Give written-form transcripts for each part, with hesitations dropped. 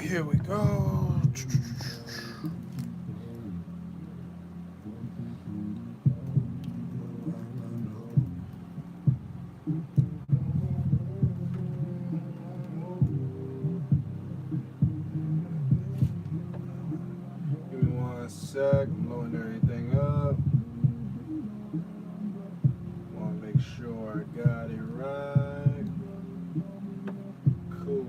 Here we go. Give me 1 sec. I'm loading everything up. Want to make sure I got it right. Cool.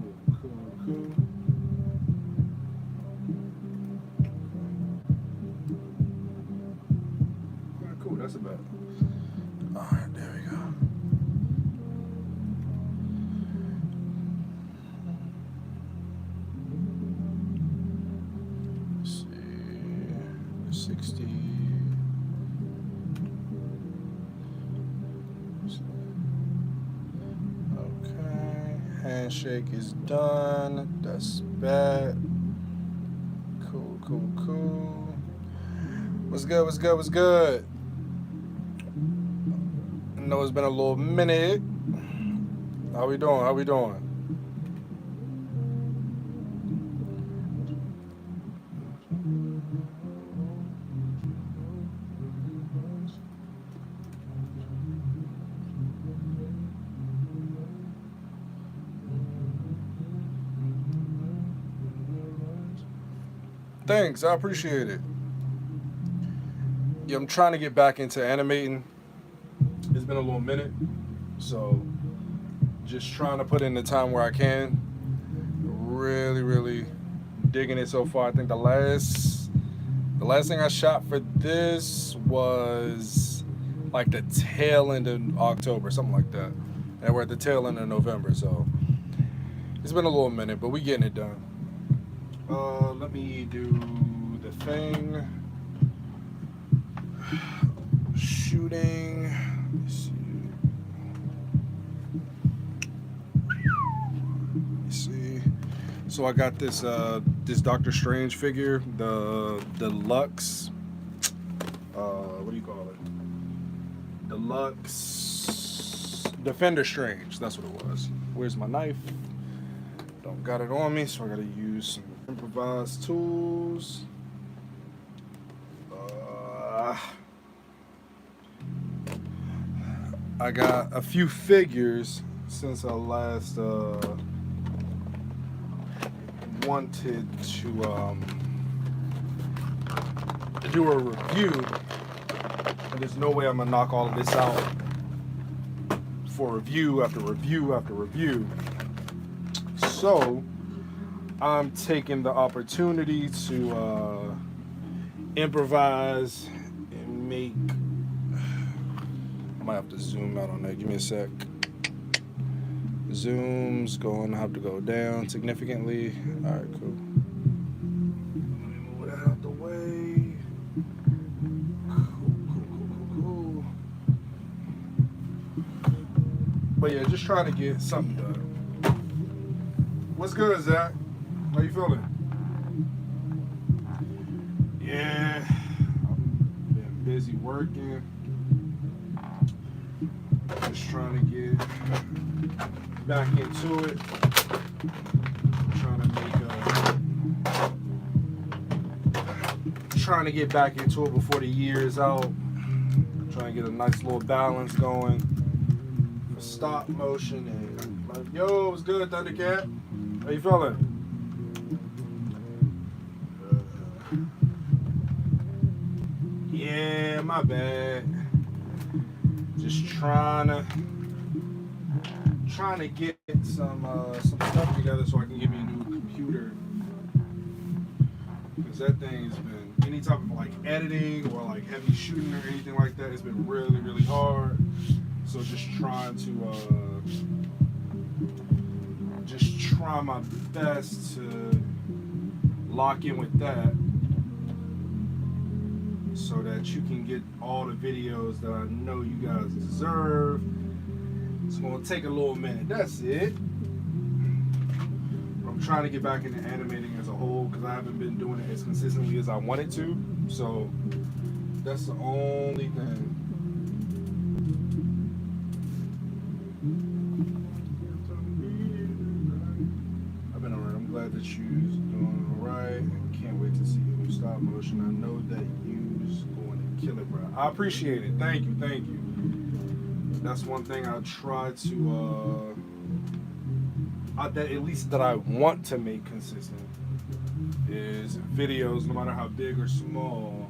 Cool, that's about it. Alright, there we go. Let's see. 60. Okay. Handshake is done. That's bad. Cool. What's good? I know it's been a little minute. How we doing? Thanks, I appreciate it. Yeah, I'm trying to get back into animating. It's been a little minute, so just trying to put in the time where I can. Really digging it so far. I think the last thing I shot for this was like the tail end of October, something like that. And we're at the tail end of November, so it's been a little minute, but we getting it done. Let me do the thing. Shooting. Let's see. So I got this this Doctor Strange figure, the deluxe. What do you call it? Deluxe Defender Strange. That's what it was. Where's my knife? Don't got it on me, so I gotta use some improvised tools. I got a few figures since I last wanted to do a review, and there's no way I'm gonna knock all of this out for review after review. So I'm taking the opportunity to improvise and make. I might have to zoom out on that. Give me a sec. Zoom's going to have to go down significantly. All right, cool. Let me move that out the way. Cool. But yeah, just trying to get something done. What's good, Zach? How you feeling? Yeah, I've been busy working. Just trying to get back into it. Trying to get back into it before the year is out. Trying to get a nice little balance going for stop motion and like, yo, what's good, Thundercat? How you feeling? Yeah, my bad. Just trying to get some stuff together so I can get me a new computer. Because that thing has been, any type of like editing or like heavy shooting or anything like that, it's been really hard. So just trying to just try my best to lock in with that so that you can get all the videos that I know you guys deserve. It's gonna take a little minute, that's it. I'm trying to get back into animating as a whole because I haven't been doing it as consistently as I wanted to. So that's the only thing. glad that you's doing all right. Can't wait to see your new stop motion. I know that you's going to kill it, bro. I appreciate it. Thank you, thank you. That's one thing I try to, that at least that I want to make consistent is videos, no matter how big or small.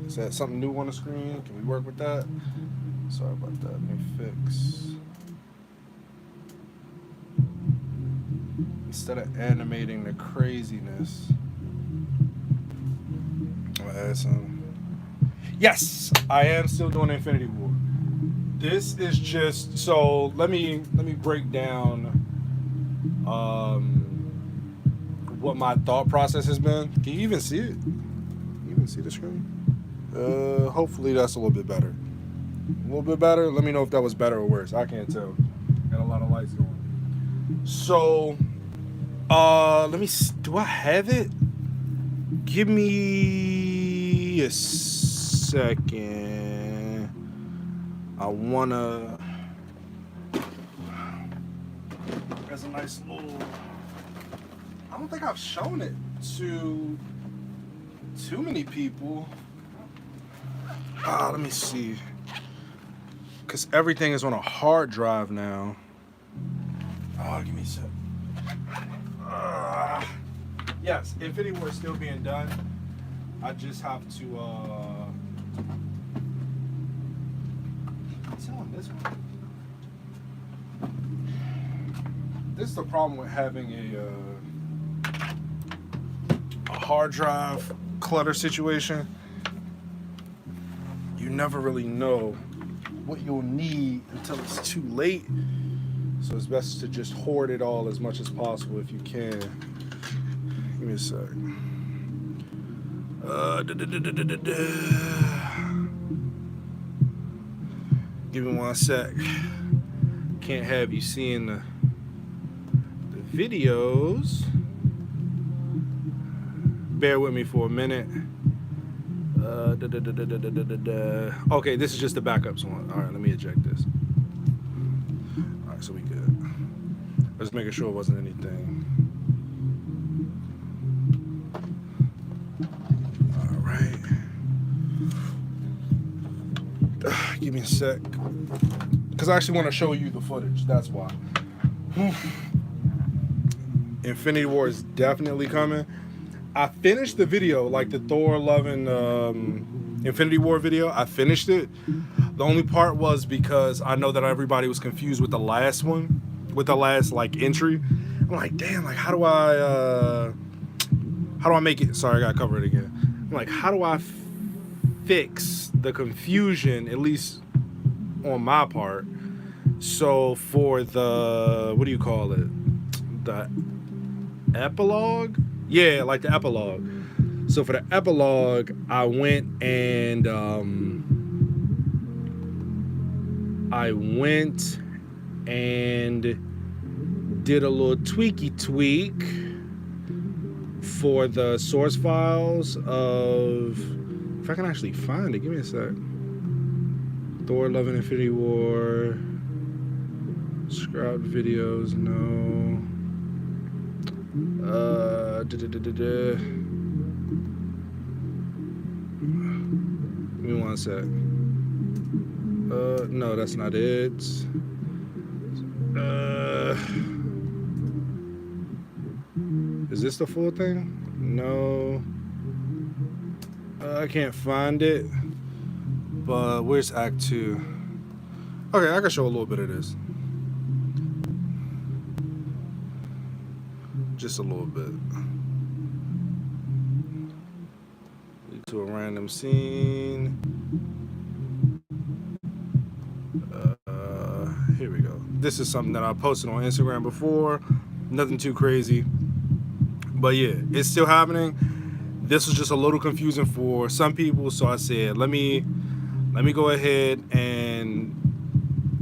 Is that something new on the screen? Can we work with that? Sorry about that. Let me fix. Instead of animating the craziness, I'll add some. Yes, I am still doing Infinity War. This is just so. Let me break down what my thought process has been. Can you even see it? Can you even see the screen? Hopefully that's a little bit better. A little bit better. Let me know if that was better or worse. I can't tell. Got a lot of lights going. So, let me. Do I have it? Give me a second. I wanna. There's a nice little. I don't think I've shown it to too many people. Let me see. Because everything is on a hard drive now. Oh, give me a sec. Yes, Infinity War is still being done. I just have to. It's on this one. This is the problem with having a hard drive clutter situation. You never really know what you'll need until it's too late. So it's best to just hoard it all as much as possible if you can. Give me a sec. Give me 1 sec. Can't have you seeing the videos. Bear with me for a minute. Okay, this is just the backups one. All right, let me eject this. All right, so we good. Just making sure it wasn't anything. All right. Give me a sec. Because I actually want to show you the footage. That's why. Infinity War is definitely coming. I finished the video, like the Thor Love and Infinity War video. I finished it. The only part was because I know that everybody was confused with the last one, with the last like entry. I'm like, damn, like how do I make it? Sorry, I gotta cover it again. I'm like, how do I fix the confusion, at least on my part? So for the, what do you call it? The epilogue? Yeah, like the epilogue. So for the epilogue, I went and did a little tweaky tweak for the source files of, if I can actually find it, give me a sec. Thor Love and Infinity War, scrubbed videos, no. Give me 1 sec. No, that's not it. Is this the full thing? No. I can't find it. But where's Act 2? Okay, I can show a little bit of this. Just a little bit. To a random scene. Here we go. This is something that I posted on Instagram before. Nothing too crazy. But yeah, it's still happening. This was just a little confusing for some people, so I said, let me go ahead and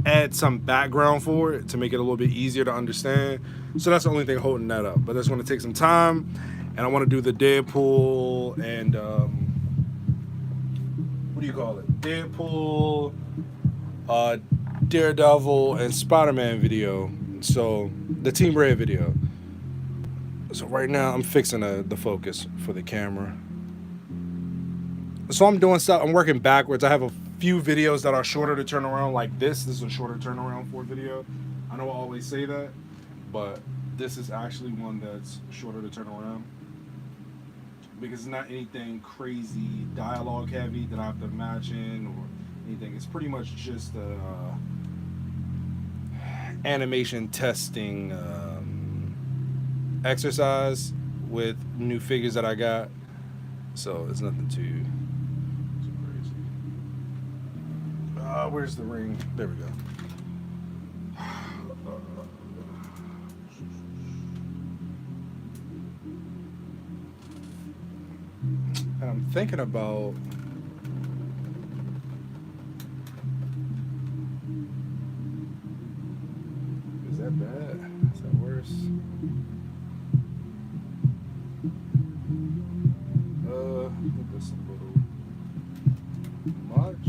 add some background for it to make it a little bit easier to understand. So that's the only thing holding that up. But that's going to take some time, and I want to do the Deadpool and what do you call it? Deadpool, Daredevil and Spider-Man video. So the Team Red video. So right now I'm fixing the focus for the camera. So I'm doing stuff. I'm working backwards. I have a few videos that are shorter to turn around, like this. This is a shorter turnaround for a video. I know I always say that, but this is actually one that's shorter to turn around because it's not anything crazy dialogue heavy that I have to imagine or anything. It's pretty much just animation testing exercise with new figures that I got. So it's nothing too crazy. Where's the ring? There we go. And I'm thinking about is that bad? Is that worse? I think that's a little much.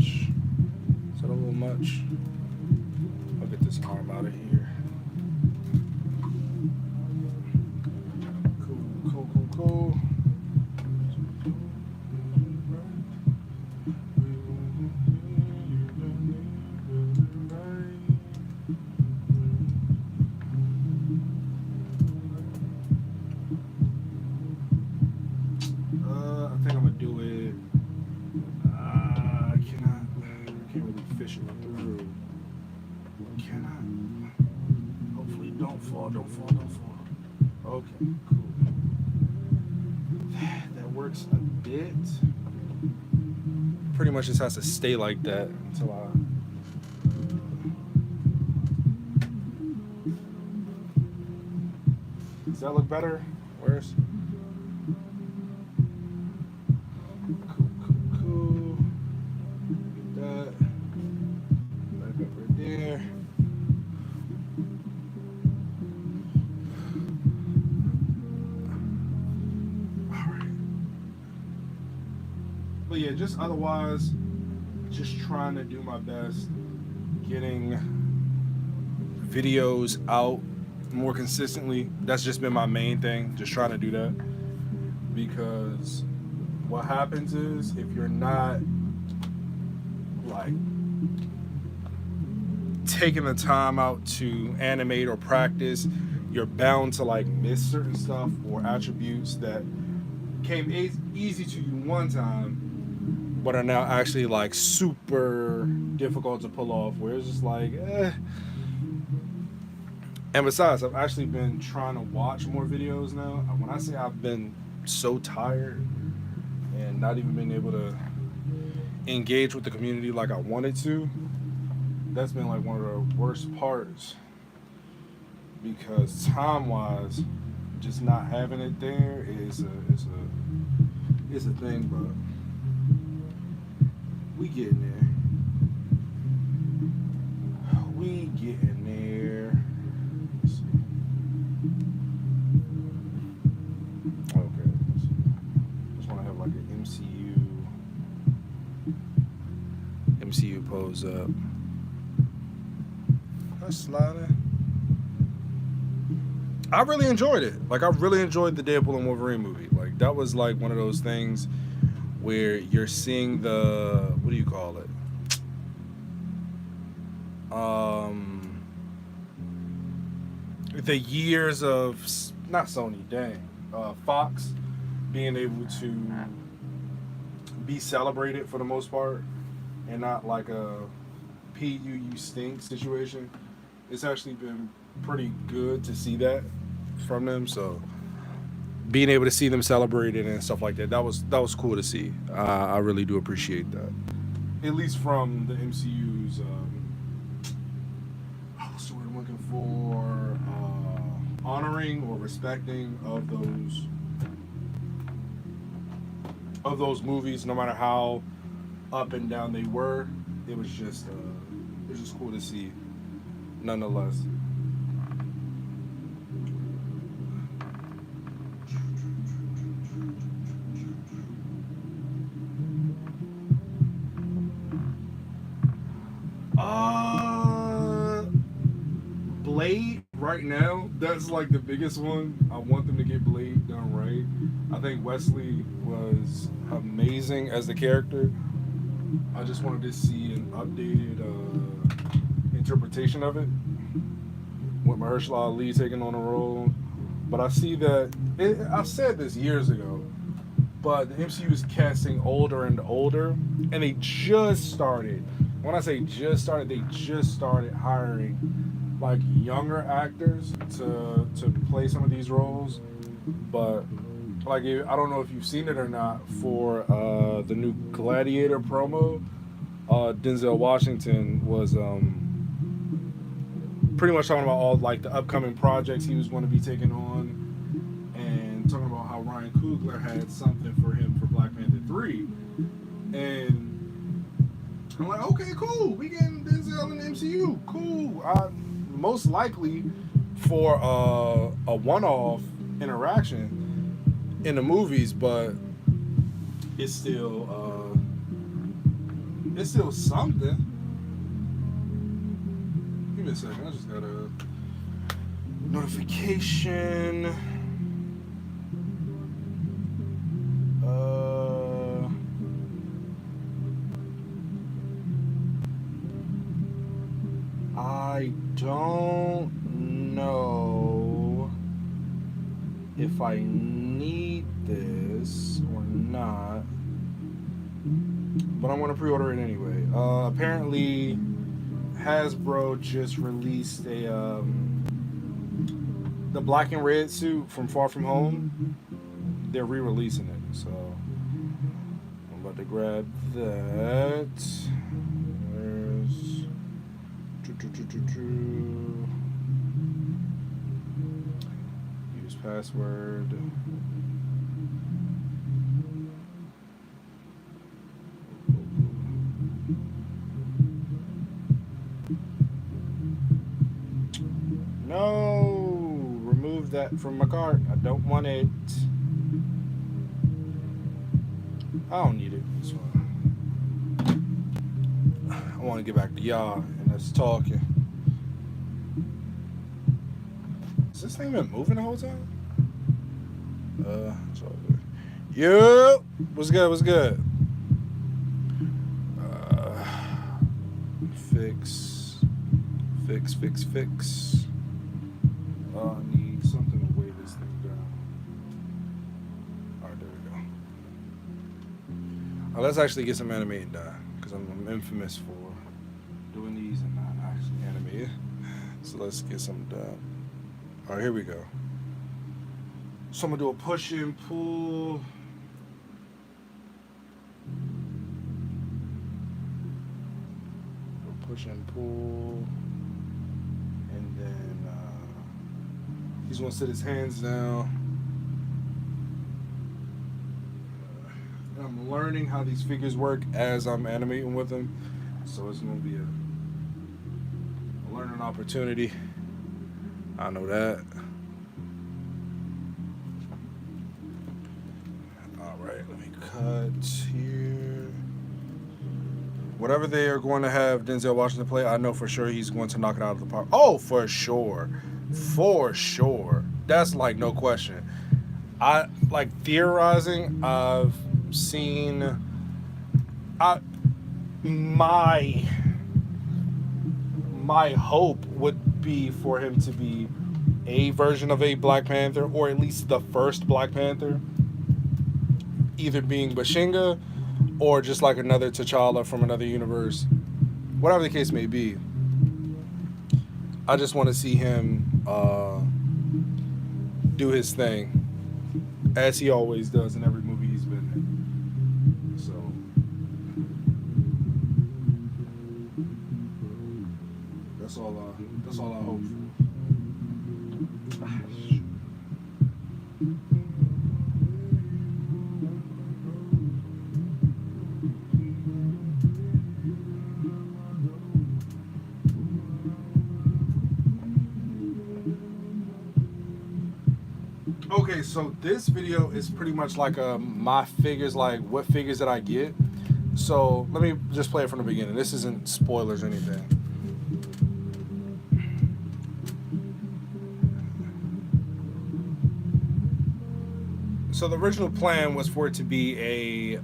Is that a little much? I'll get this arm out of here. Cool. Don't fall. Okay, cool. That works a bit. Pretty much just has to stay like that until I... Does that look better? Worse? Cool. Get that. Back up right there. But yeah, just otherwise, just trying to do my best, getting videos out more consistently. That's just been my main thing, just trying to do that. Because what happens is, if you're not like taking the time out to animate or practice, you're bound to like miss certain stuff or attributes that came easy to you one time, but are now actually like super difficult to pull off, where it's just like, And besides, I've actually been trying to watch more videos now. When I say I've been so tired and not even been able to engage with the community like I wanted to, that's been like one of the worst parts, because time-wise, just not having it there is a thing, but we getting there. Let's see. Okay. Just want to have like an MCU pose up. That's sliding. I really enjoyed it. Like, I really enjoyed the Deadpool and Wolverine movie. Like, that was like one of those things where you're seeing the, what do you call it? The years of, not Sony, Fox being able to be celebrated for the most part, and not like a PUU stink situation. It's actually been pretty good to see that from them. So being able to see them celebrated and stuff like that, that was cool to see. I really do appreciate that, at least from the MCU's what's the word I'm looking for, honoring or respecting of those movies, no matter how up and down they were. It was just cool to see nonetheless. Blade right now, that's like the biggest one. I want them to get Blade done right. I think Wesley was amazing as the character. I just wanted to see an updated interpretation of it with Mahershala Ali taking on the role. But I see that I said this years ago, but the MCU is casting older and older, and they just started. When I say just started, they just started hiring like younger actors to play some of these roles. But like, I don't know if you've seen it or not, for the new Gladiator promo, Denzel Washington was pretty much talking about all like the upcoming projects he was going to be taking on, and talking about how Ryan Coogler had something for him for Black Panther 3. And I'm like, okay, cool, we getting Denzel in the MCU, cool. Most likely for a one-off interaction in the movies, but it's still something. Give me a second, I just got a notification. I don't know if I need this or not, but I'm gonna pre-order it anyway. Apparently Hasbro just released the black and red suit from Far From Home. They're re-releasing it, so I'm about to grab that. There's use password. No, remove that from my cart. I don't want it. I don't need it. It's fine. I want to get back to y'all and us talking. Has this thing been moving the whole time? It's all good. Yo, what's good? What's good? Fix. I need something to weigh this thing down. Alright, there we go. Let's actually get some animating done, because I'm infamous for doing these and not actually animated. So let's get some done. Alright, here we go. So I'm going to do a push and pull. Push and pull. And then he's going to sit his hands down. I'm learning how these figures work as I'm animating with them. So it's going to be a learning opportunity. I know that. Alright, let me cut here. Whatever they are going to have Denzel Washington play, I know for sure he's going to knock it out of the park. Oh, for sure. For sure. That's like no question. I like theorizing. I've seen my hope would be for him to be a version of a Black Panther, or at least the first Black Panther, either being Bashinga or just like another T'Challa from another universe. Whatever the case may be, I just want to see him do his thing, as he always does in every movie he's been in. So that's all I hope for. Okay, so this video is pretty much like my figures, like what figures that I get. So let me just play it from the beginning. This isn't spoilers or anything. So the original plan was for it to be a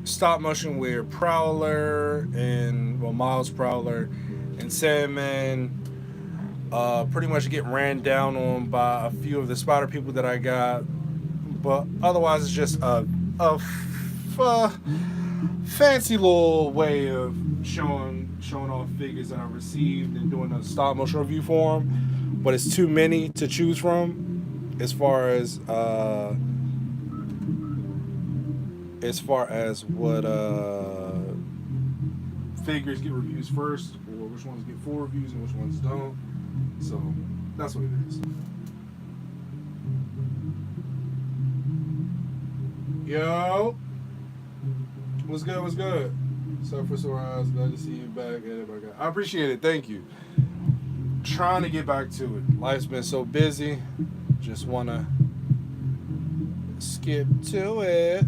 stop motion where Prowler and Miles Prowler and Sandman pretty much get ran down on by a few of the spider people that I got, but otherwise it's just a fancy little way of showing off figures that I received and doing a stop motion review for them. But it's too many to choose from as far as what figures get reviews first, or which ones get full reviews and which ones don't. So that's what it is. Yo, what's good? What's good? So for sore eyes, glad to see you back. I appreciate it. Thank you. Trying to get back to it. Life's been so busy. Just wanna skip to it.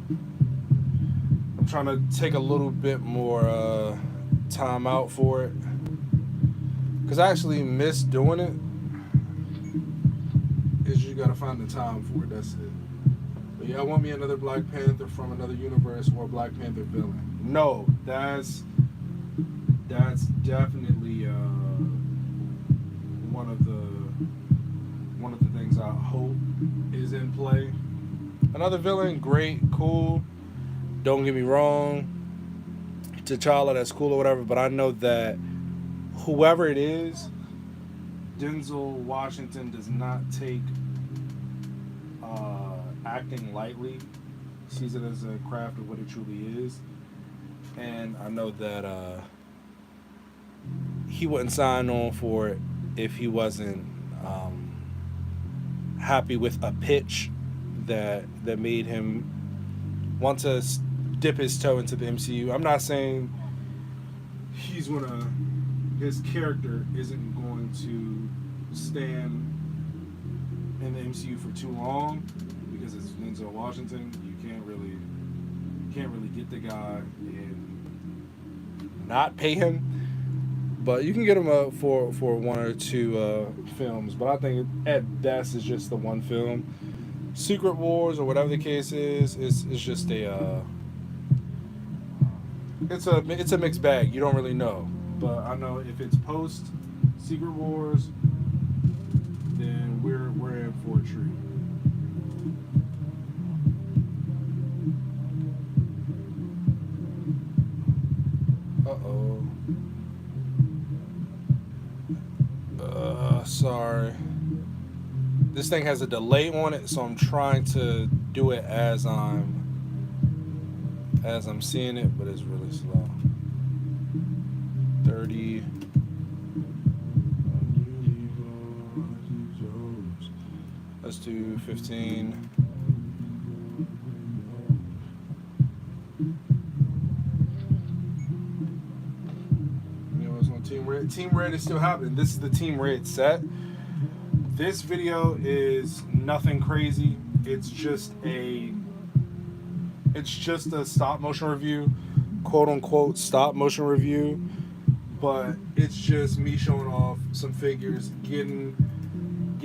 I'm trying to take a little bit more time out for it, because I actually miss doing it. It's just gotta find the time for it. That's it. But yeah, I want me another Black Panther from another universe or Black Panther villain. No, that's definitely one of the things I hope is in play. Another villain, great, cool. Don't get me wrong. T'Challa, that's cool or whatever. But I know that whoever it is, Denzel Washington does not take acting lightly. He sees it as a craft of what it truly is. And I know that he wouldn't sign on for it if he wasn't happy with a pitch that made him want to dip his toe into the MCU. I'm not saying his character isn't going to stand in the MCU for too long, because it's Denzel Washington. You can't really get the guy and not pay him, but you can get him for one or two films. But I think at best it's just the one film. Secret Wars or whatever the case is just it's a mixed bag. You don't really know, but I know if it's post Secret Wars, then we're in for a treat. Sorry. This thing has a delay on it, so I'm trying to do it as I'm seeing it, but it's really slow. 30. Let's do 15. Team Red is still happening. This is the Team Red set. This video is nothing crazy. It's just a stop motion review, quote unquote stop motion review. But it's just me showing off some figures, getting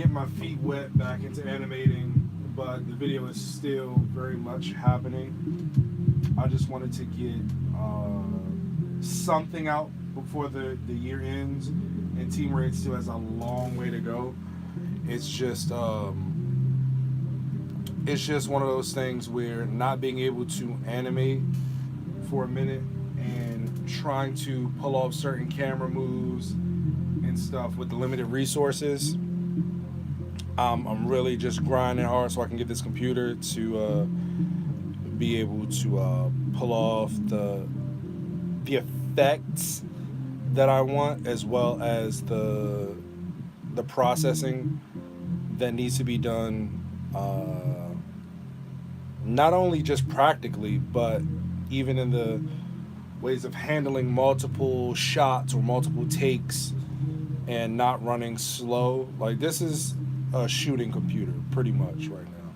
my feet wet back into animating. But the video is still very much happening. I just wanted to get something out before the year ends, and Team Red still has a long way to go. It's just one of those things where not being able to animate for a minute and trying to pull off certain camera moves and stuff with the limited resources, I'm really just grinding hard so I can get this computer to be able to pull off the effects that I want, as well as the processing that needs to be done, not only just practically, but even in the ways of handling multiple shots or multiple takes and not running slow. Like, this is a shooting computer pretty much right now,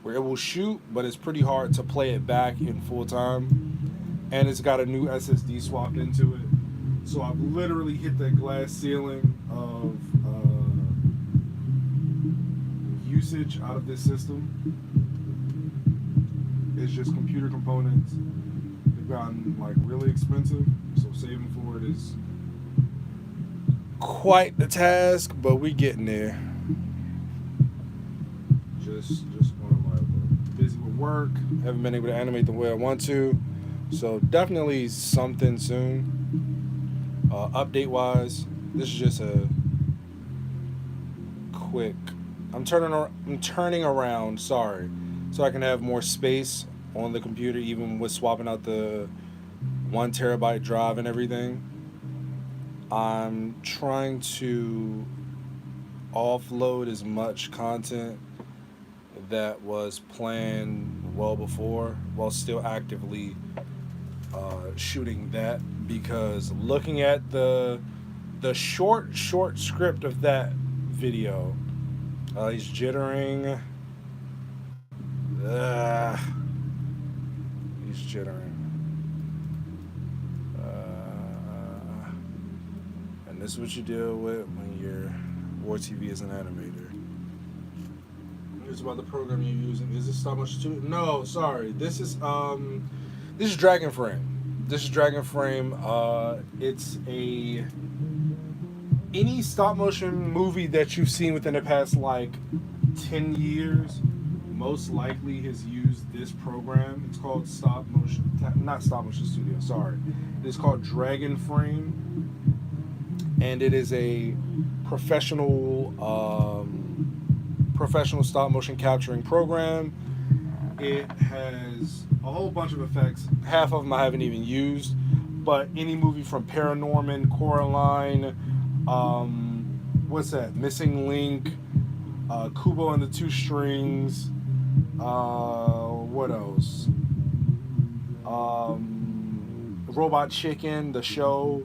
where it will shoot, but it's pretty hard to play it back in full time, and it's got a new SSD swapped into it. So I've literally hit that glass ceiling of usage out of this system is just computer components. They've gotten like really expensive, so saving for it is quite the task, but we getting there. Just one of my busy with work. Haven't been able to animate the way I want to, so definitely something soon. Update wise, this is just a quick. I'm turning around. Sorry, so I can have more space on the computer, even with swapping out the 1 terabyte drive and everything. I'm trying to offload as much content that was planned well before, while still actively shooting that, because looking at the short script of that video, he's jittering. He's jittering. And this is what you deal with when your WarTV is an animator. Here's about the program you're using. Is this stop motion studio? No, sorry. This is Dragon Frame. This is Dragon Frame. It's any stop motion movie that you've seen within the past like 10 years most likely has used this program. It's called not stop motion studio, sorry. It's called Dragon Frame, and it is a professional stop motion capturing program. It has a whole bunch of effects. Half of them I haven't even used, but any movie from Paranorman, Coraline, what's that? Missing Link, Kubo and the Two Strings, what else? Robot Chicken, the show,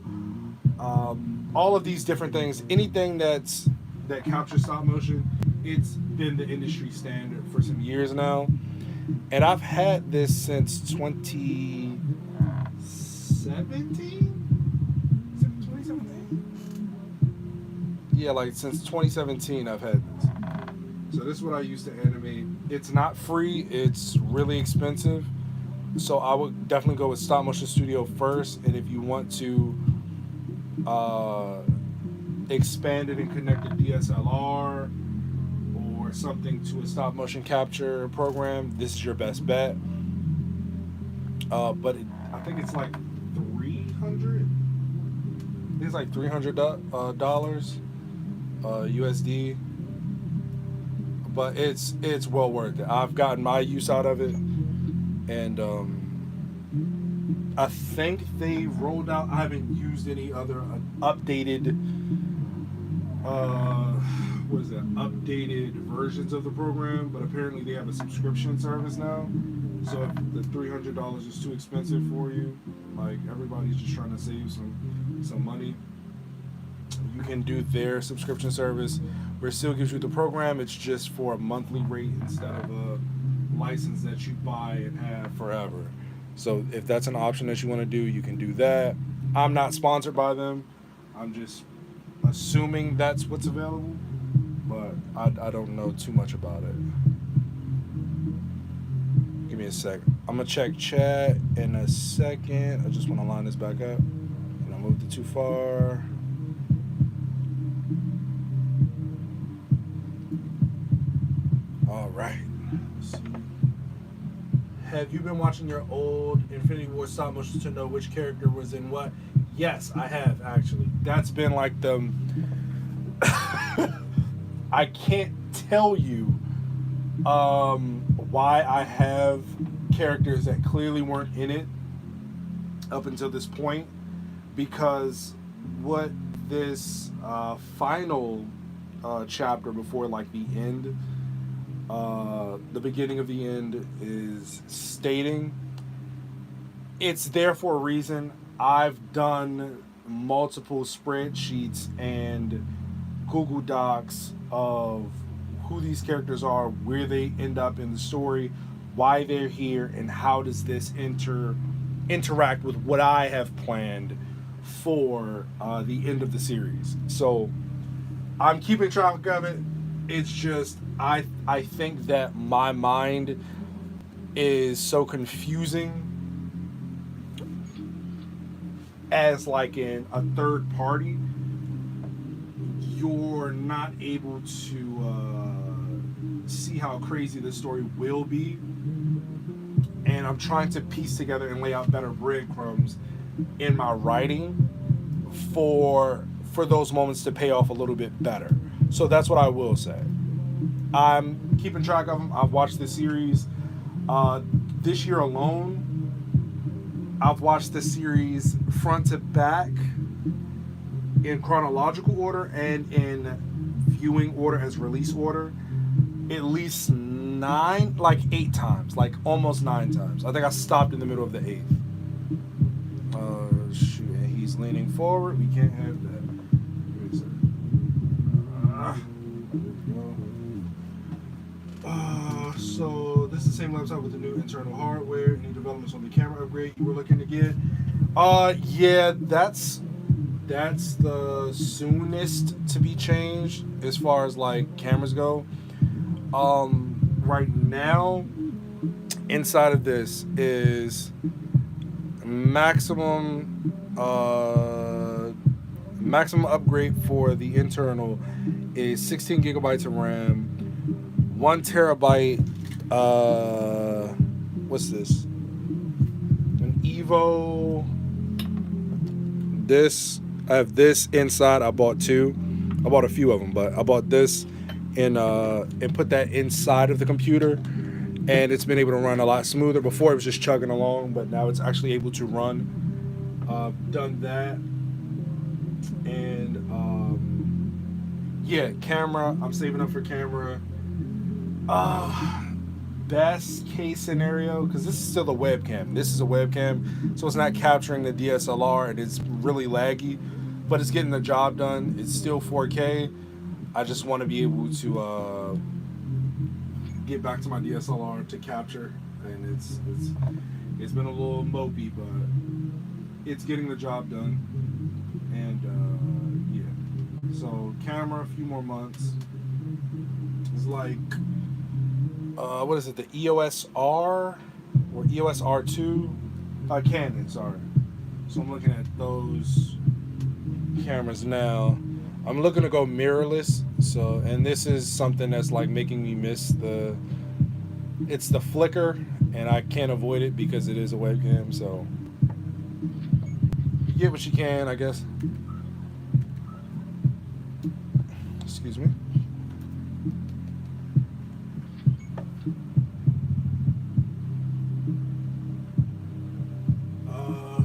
all of these different things. Anything that captures stop motion, it's been the industry standard for some years now. And I've had this since 2017? 2017? Yeah, like since 2017 I've had this. So this is what I used to animate. It's not free, it's really expensive. So I would definitely go with Stop Motion Studio first. And if you want to expand it and connect a DSLR or something to a stop motion capture program, this is your best bet. But I think it's like $300. It's like $300 USD. But it's well worth it. I've gotten my use out of it, and I think they rolled out. I haven't used any other updated. What is that? Updated versions of the program, but apparently they have a subscription service now. So if the $300 is too expensive for you, like everybody's just trying to save some money, you can do their subscription service, where it still gives you the program. It's just for a monthly rate instead of a license that you buy and have forever. So if that's an option that you want to do, you can do that. I'm not sponsored by them. I'm just assuming that's what's available, but I don't know too much about it. Give me a sec. I'm gonna check chat in a second. I just want to line this back up, and I moved it too far. All right. Let's see. Have you been watching your old Infinity War stop motion to know which character was in what? Yes, I have, actually. That's been like the... I can't tell you why I have characters that clearly weren't in it up until this point, because what this final chapter before like the end, the beginning of the end is stating, it's there for a reason. I've done multiple spreadsheets and Google Docs of who these characters are, where they end up in the story, why they're here, and how does this interact with what I have planned for the end of the series. So I'm keeping track of it. It's just I think that my mind is so confusing as like in a third party. You're not able to see how crazy the story will be, and I'm trying to piece together and lay out better breadcrumbs in my writing for those moments to pay off a little bit better. So that's what I will say. I'm keeping track of them. I've watched the series this year alone. I've watched the series front to back in chronological order and in viewing order as release order at least 8 times, like almost 9 times. I think I stopped in the middle of the 8th. Shoot, and he's leaning forward. We can't have that. So this is the same laptop with the new internal hardware. Any developments on the camera upgrade you were looking to get? Yeah, that's the soonest to be changed as far as like cameras go. Right now, inside of this is maximum upgrade for the internal is 16 gigabytes of RAM, 1 terabyte. What's this? An Evo. This I have this inside. I bought two. I bought a few of them, but I bought this and put that inside of the computer, and it's been able to run a lot smoother. Before it was just chugging along, but now it's actually able to run. Done that, and yeah, camera. I'm saving up for camera. Best case scenario, because this is still a webcam. This is a webcam, so it's not capturing the DSLR, and it's really laggy, but it's getting the job done. It's still 4K. I just want to be able to get back to my DSLR to capture, and it's been a little mopey, but it's getting the job done. And yeah, so camera, a few more months. It's like what is it, the EOS R or EOS R2? Canon, sorry. So I'm looking at those cameras now. I'm looking to go mirrorless. So, and this is something that's like making me miss it's the flicker, and I can't avoid it because it is a webcam. So you get what you can, I guess. Excuse me.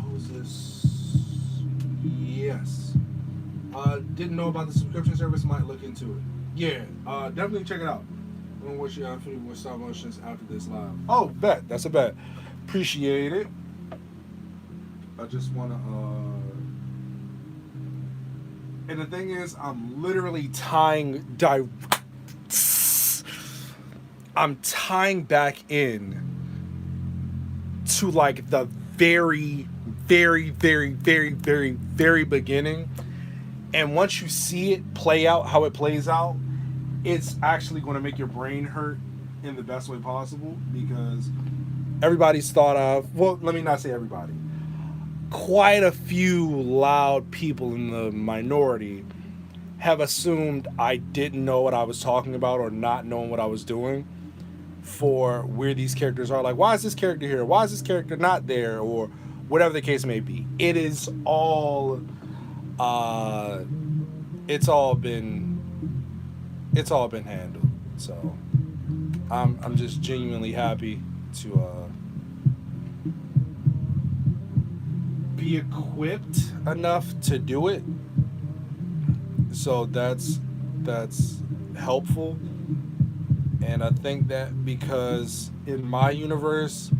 Who's this? Yes. Didn't know about the subscription service. Might look into it. Yeah, definitely check it out. I'm gonna watch you out for more stop motions after this live. Oh, bet. That's a bet. Appreciate it. I just wanna and the thing is, I'm literally I'm tying back in to like the very, very, very, very, very, very beginning. And once you see it play out how it plays out, it's actually going to make your brain hurt in the best way possible, because everybody's thought of, well, let me not say everybody, quite a few loud people in the minority have assumed I didn't know what I was talking about, or not knowing what I was doing for where these characters are. Like, why is this character here? Why is this character not there? Or whatever the case may be. It is all it's all been handled. So I'm just genuinely happy to be equipped enough to do it. So that's helpful. And I think that because in my universe,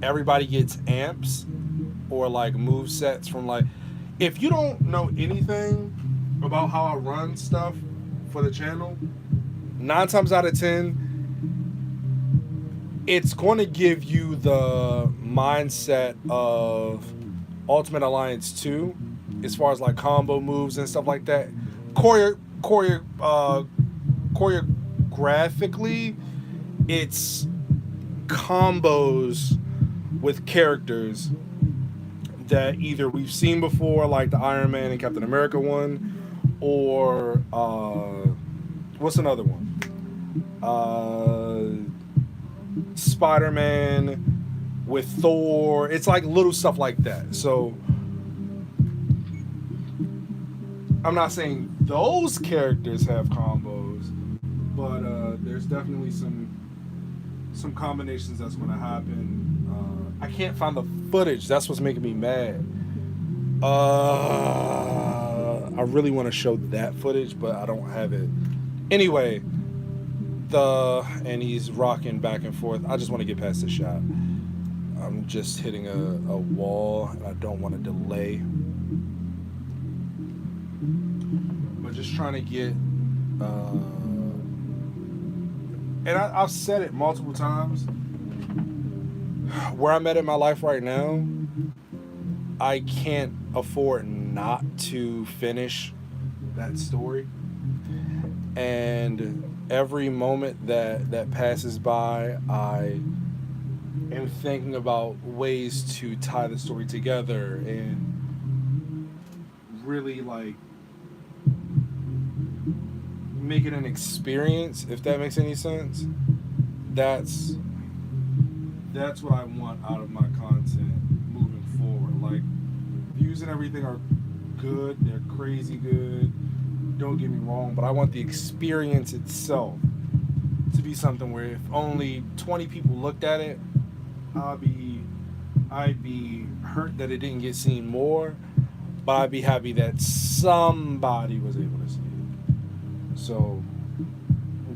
everybody gets amps or like move sets from like, if you don't know anything about how I run stuff for the channel, 9 times out of 10, it's going to give you the mindset of Ultimate Alliance 2 as far as like combo moves and stuff like that. graphically, it's combos with characters that either we've seen before, like the Iron Man and Captain America one, or what's another one? Spider Man with Thor. It's like little stuff like that. So I'm not saying those characters have combos, but there's definitely some combinations that's going to happen. I can't find the footage. That's what's making me mad. I really want to show that footage, but I don't have it. Anyway, and he's rocking back and forth. I just want to get past this shot. I'm just hitting a wall, and I don't want to delay. But just trying to get, and I've said it multiple times. Where I'm at in my life right now, I can't afford not to finish that story. And every moment that passes by, I am thinking about ways to tie the story together and really like make it an experience, if that makes any sense. That's what I want out of my content moving forward. Like, views and everything are good, they're crazy good, don't get me wrong, but I want the experience itself to be something where if only 20 people looked at it, I'd be hurt that it didn't get seen more, but I'd be happy that somebody was able to see it. So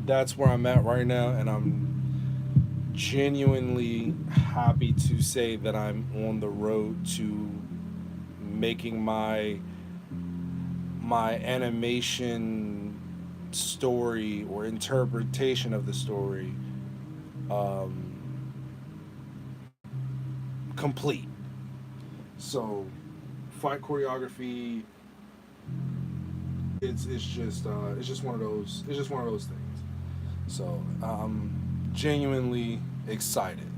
that's where I'm at right now, and I'm genuinely happy to say that I'm on the road to making my animation story or interpretation of the story complete. So fight choreography, it's just one of those things. So genuinely excited.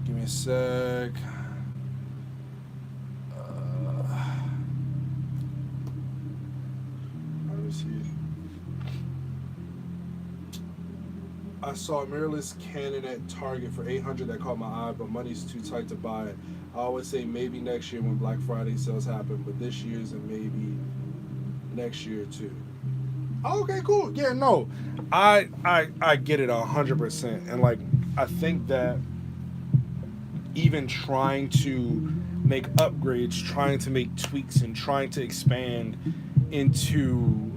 Give me a sec. Let me see. I saw a mirrorless Canon at Target for $800 that caught my eye, but money's too tight to buy it. I always say maybe next year when Black Friday sales happen, but this year's and maybe next year too. Okay, cool. Yeah, no, I get it 100%, and like I think that even trying to make upgrades, trying to make tweaks, and trying to expand into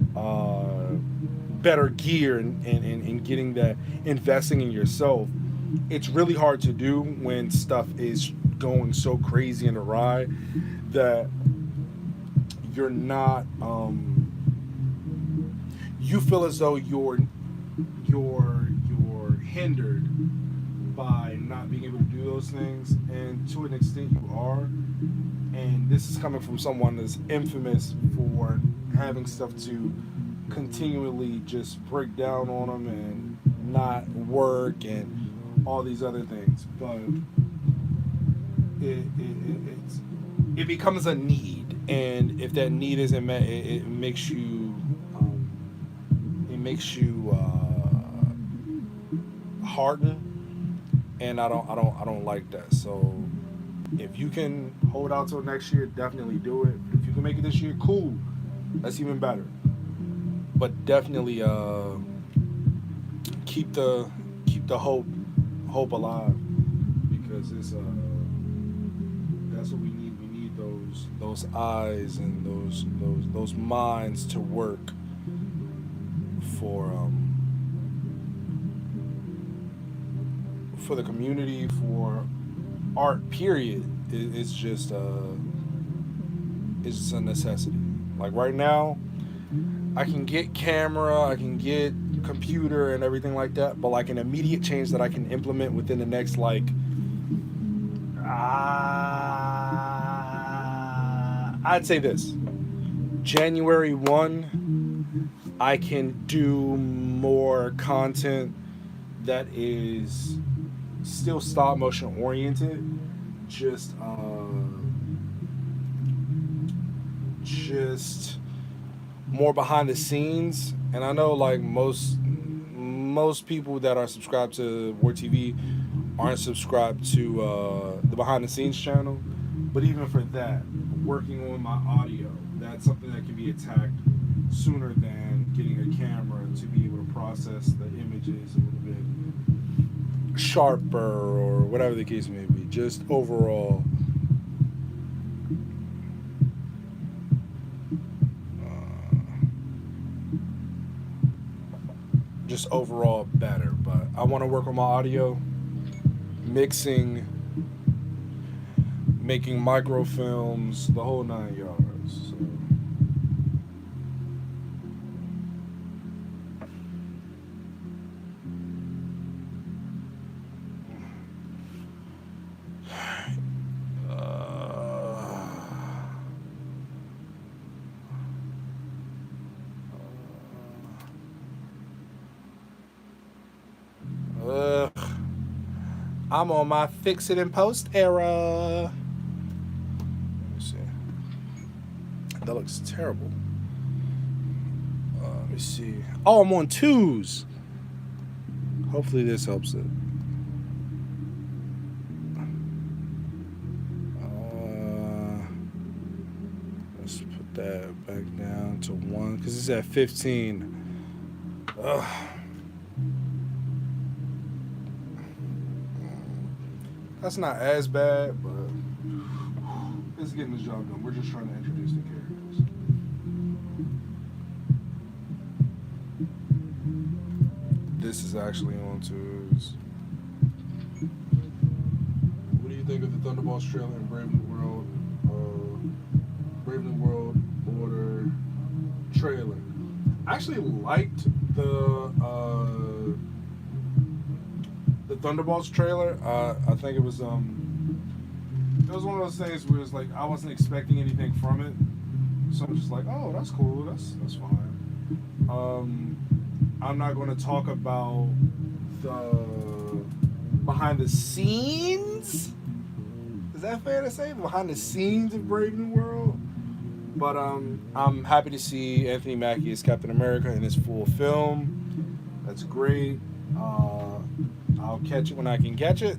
better gear and getting that, investing in yourself, it's really hard to do when stuff is going so crazy and awry that you're not. You feel as though you're hindered by not being able to do those things, and to an extent you are. And this is coming from someone that's infamous for having stuff to continually just break down on them and not work and all these other things. But it becomes a need, and if that need isn't met, it makes you harden, and I don't like that. So if you can hold out till next year, definitely do it. If you can make it this year, cool, that's even better. But definitely keep the hope alive, because it's that's what we need. We need those eyes and those minds to work for the community, for art, period. It's just a necessity. Like right now, I can get camera, I can get computer and everything like that, but like an immediate change that I can implement within the next I'd say this, January 1, I can do more content that is still stop motion oriented, just just more behind the scenes. And I know like most people that are subscribed to WarTV aren't subscribed to the behind the scenes channel. But even for that, working on my audio, that's something that can be attacked sooner than getting a camera to be able to process the images a little bit sharper or whatever the case may be. Just overall better. But I want to work on my audio, mixing, making microfilms, the whole 9 yards. So. I'm on my fix it and post era. Let me see. That looks terrible. Let me see. Oh, I'm on 2s. Hopefully this helps it. Let's put that back down to 1 because it's at 15. That's not as bad, but it's getting the job done. We're just trying to introduce the characters. This is actually on 2s. What do you think of the Thunderbolts trailer in Brave New World? Brave New World Order trailer. I actually liked the Thunderbolts trailer. I think it was one of those things where it's like I wasn't expecting anything from it, so I'm just like, oh, that's cool, that's fine. I'm not going to talk about the behind the scenes. Is that fair to say? Behind the scenes of Brave New World. But I'm happy to see Anthony Mackie as Captain America in his full film. That's great. I'll catch it when I can catch it.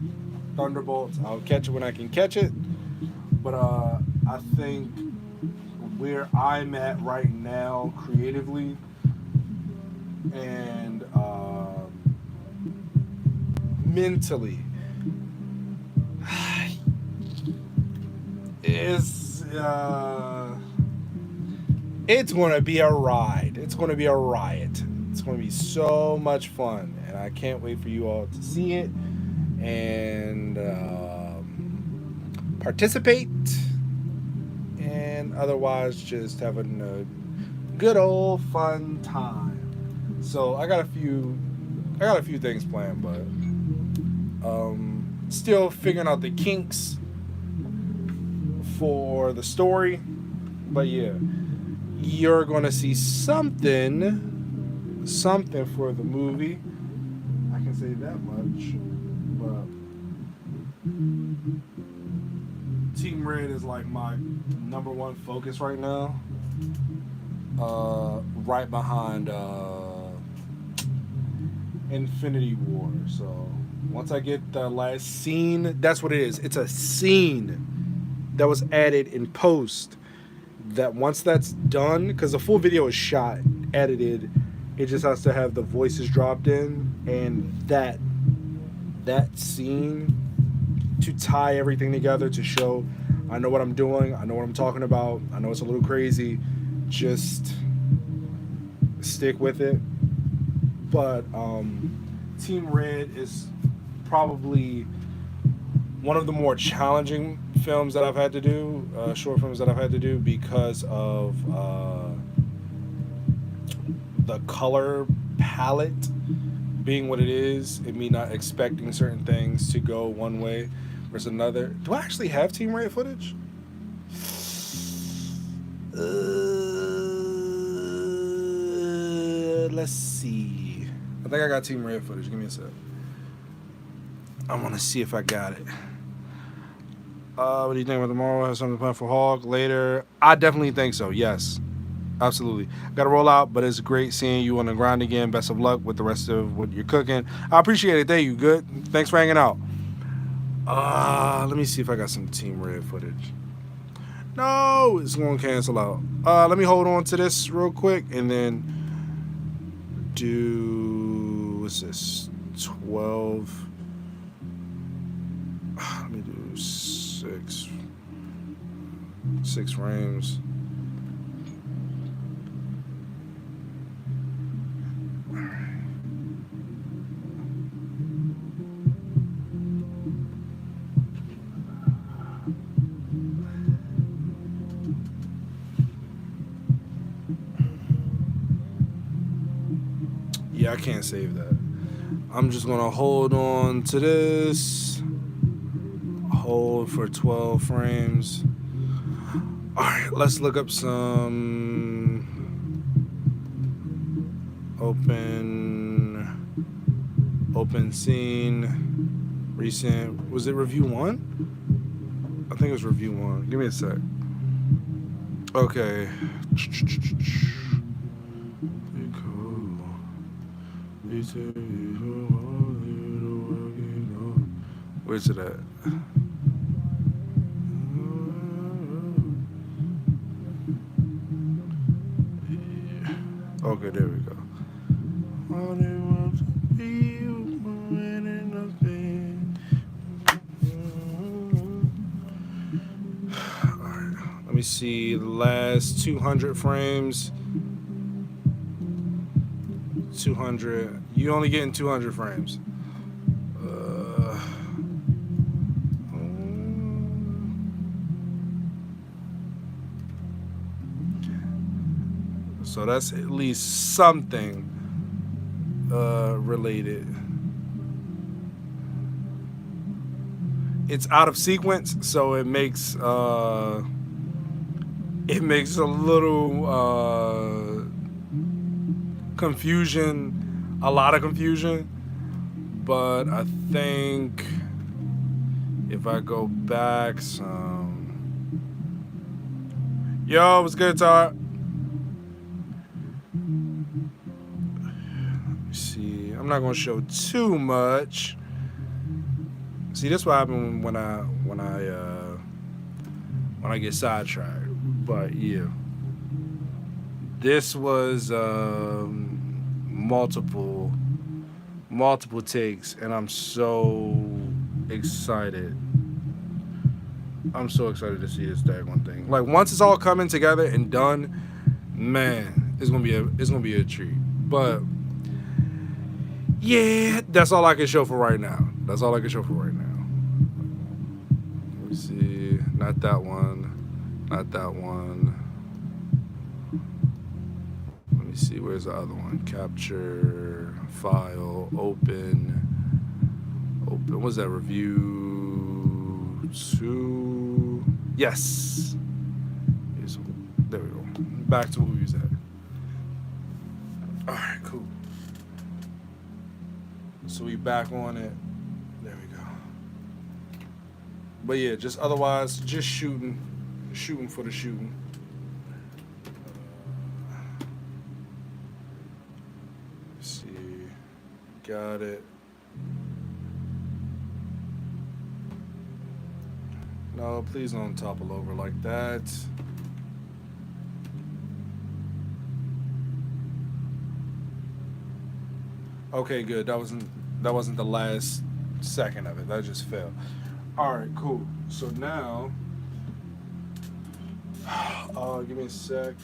Thunderbolts, I'll catch it when I can catch it. But I think where I'm at right now creatively and mentally is it's gonna be a ride. It's gonna be a riot. It's gonna be so much fun, and I can't wait for you all to see it and participate, and otherwise just having a good old fun time. So I got a few things planned, but still figuring out the kinks for the story. But yeah, you're gonna see something for the movie. I can say that much. But Team Red is like my number one focus right now. Right behind Infinity War. So once I get the last scene, that's what it is. It's a scene that was added in post. That once that's done, because the full video is shot, edited, it just has to have the voices dropped in, and that scene to tie everything together to show I know what I'm doing, I know what I'm talking about, I know it's a little crazy, just stick with it. But Team Red is probably one of the more challenging films that I've had to do, short films that I've had to do, because of the color palette being what it is, and me not expecting certain things to go one way versus another. Do I actually have Team Red footage? let's see. I think I got Team Red footage. Give me a sec. I want to see if I got it. What do you think about tomorrow? Have something planned for Hawk later? I definitely think so. Yes, absolutely. Got to roll out, but it's great seeing you on the grind again. Best of luck with the rest of what you're cooking. I appreciate it. Thank you. Good. Thanks for hanging out. Let me see if I got some Team Red footage. No, it's going to cancel out. Let me hold on to this real quick and then do, what's this? 12. Let me do 6 frames. Yeah, I can't save that. I'm just gonna hold on to this. Hold for 12 frames. All right, let's look up some open scene. Recent, was it review 1? I think it was review 1. Give me a sec. Okay. Where's it at? Okay, there we go. Alright, let me see the last 200 frames. 200. You only getting 200 frames. So that's at least something related. It's out of sequence, so it makes a little confusion, a lot of confusion. But I think if I go back some, yo, what's good, Tar? See, I'm not gonna show too much. See, this what happened when I get sidetracked. But yeah, this was multiple takes, and I'm so excited. I'm so excited to see this daggone thing. Like, once it's all coming together and done, man, it's gonna be a treat. But yeah, that's all I can show for right now. Let me see. Not that one. Let me see. Where's the other one? Capture, file, open. What's that? Review 2. Yes. There we go. Back to what we was at. All right, cool. So we back on it. There we go. But yeah, just otherwise, just shooting for the shooting. Let's see. Got it. No, please don't topple over like that. Okay, good. That wasn't the last second of it. That just fell. All right, cool. So now, give me a sec.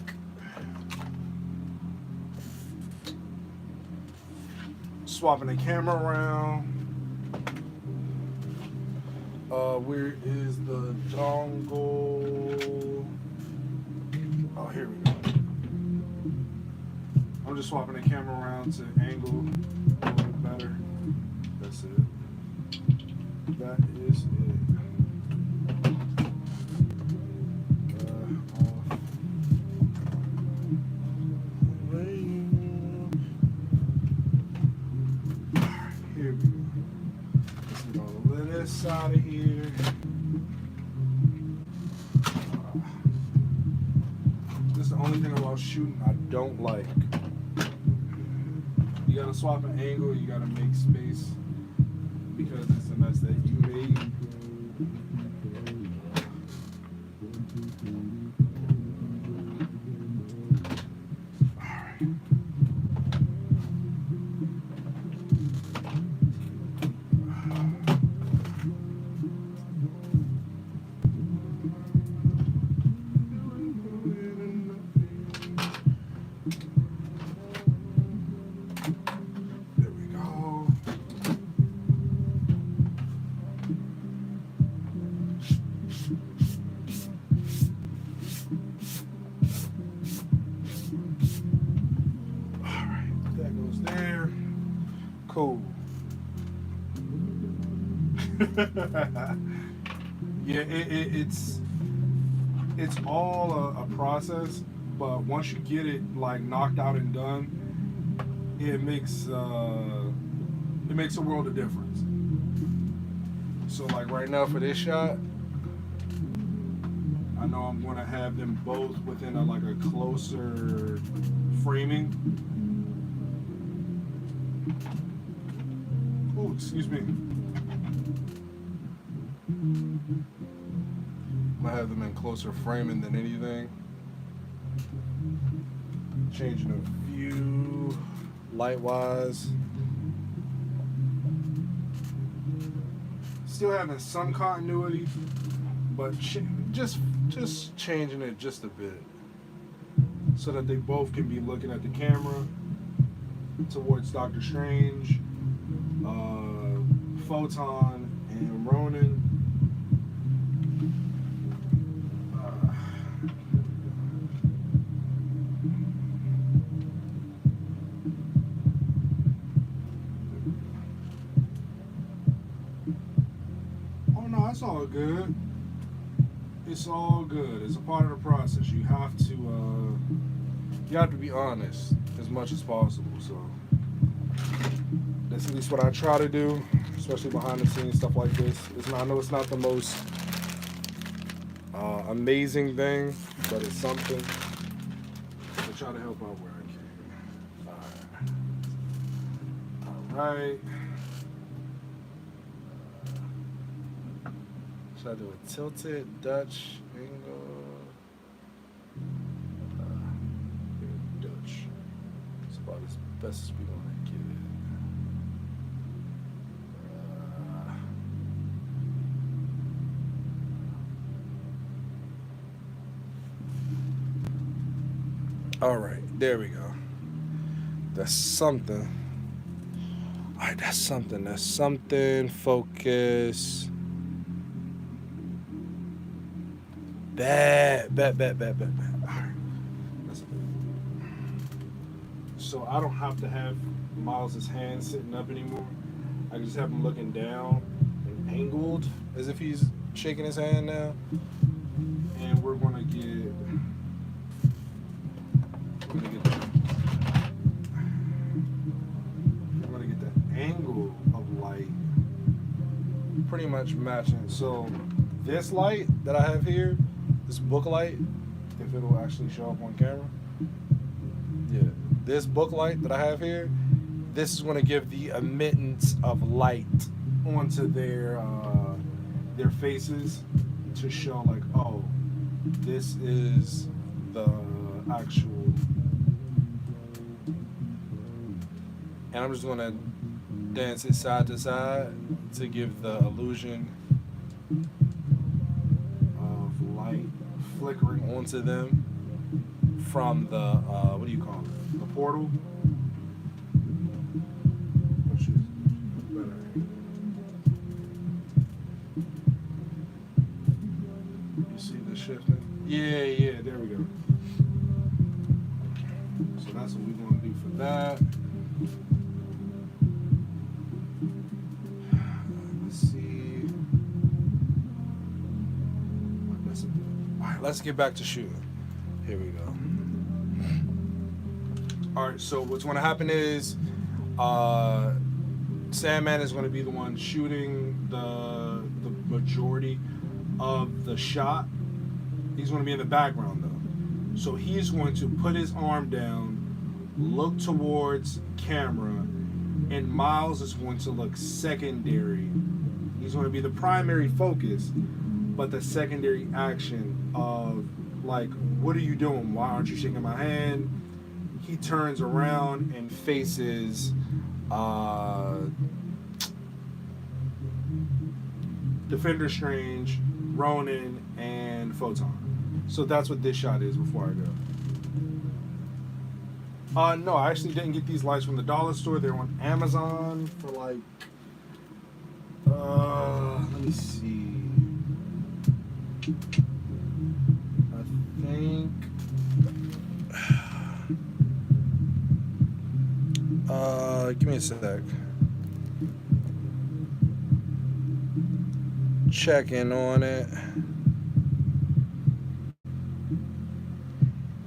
Swapping the camera around. Where is the dongle? Oh, here we go. I'm just swapping the camera around to angle a little bit better. That's it. That is it. Off. side of here. This is the only thing about shooting I don't like. You gotta swap an angle, you gotta make space because it's a mess that you made. Cool. Yeah, it's all a process, but once you get it like knocked out and done, it makes a world of difference. So like right now for this shot, I know I'm gonna have them both within like a closer framing. Oh, excuse me. I'm gonna have them in closer framing than anything. Changing the view, light-wise. Still having some continuity, but just changing it just a bit, so that they both can be looking at the camera towards Doctor Strange, Photon, and Ronan. Oh no, it's all good. It's all good. It's a part of the process. You have to be honest as much as possible. So that's at least what I try to do, especially behind the scenes stuff like this. I know it's not the most amazing thing, but it's something. I try to help out where I can. All right. Should I do a tilted Dutch angle? Dutch. It's about as best as we want to get it. All right, there we go. That's something. All right, that's something. That's something. Focus. Bet. All right. So I don't have to have Miles's hand sitting up anymore. I can just have him looking down and angled as if he's shaking his hand now. And we're gonna get that angle of light pretty much matching. So this light that I have here, this book light, if it'll actually show up on camera. Yeah, this book light that I have here, this is going to give the emittance of light onto their faces to show like, oh, this is the actual. And I'm just going to dance it side to side to give the illusion of light flickering onto them from the what do you call it? The portal. Which is better. You see the shifting? Yeah, there we go. So that's what we're gonna do for that. Let's get back to shooting. Here we go. All right, so what's going to happen is Sandman is going to be the one shooting the majority of the shot. He's going to be in the background though. So he's going to put his arm down, look towards camera, and Miles is going to look secondary. He's going to be the primary focus, but the secondary action of like, what are you doing? Why aren't you shaking my hand? He turns around and faces Defender Strange, Ronan, and Photon. So that's what this shot is before I go. No, I actually didn't get these lights from the dollar store. They're on Amazon for like, let me see. I think, give me a sec. Checking on it.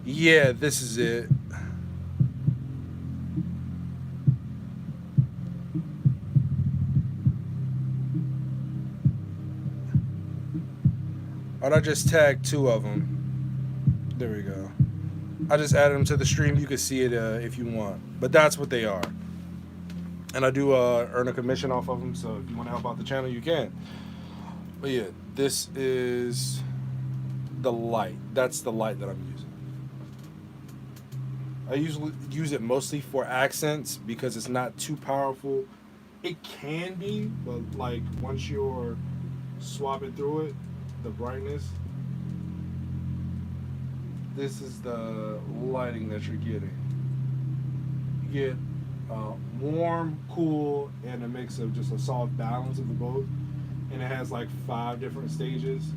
Yeah, this is it. I just tagged 2 of them. There we go. I just added them to the stream. You can see it if you want. But that's what they are. And I do earn a commission off of them. So if you want to help out the channel, you can. But yeah, this is the light. That's the light that I'm using. I usually use it mostly for accents because it's not too powerful. It can be, but like once you're swapping through it, the brightness, this is the lighting that you're getting. You get warm, cool, and a mix of just a soft balance of the both. And it has like 5 different stages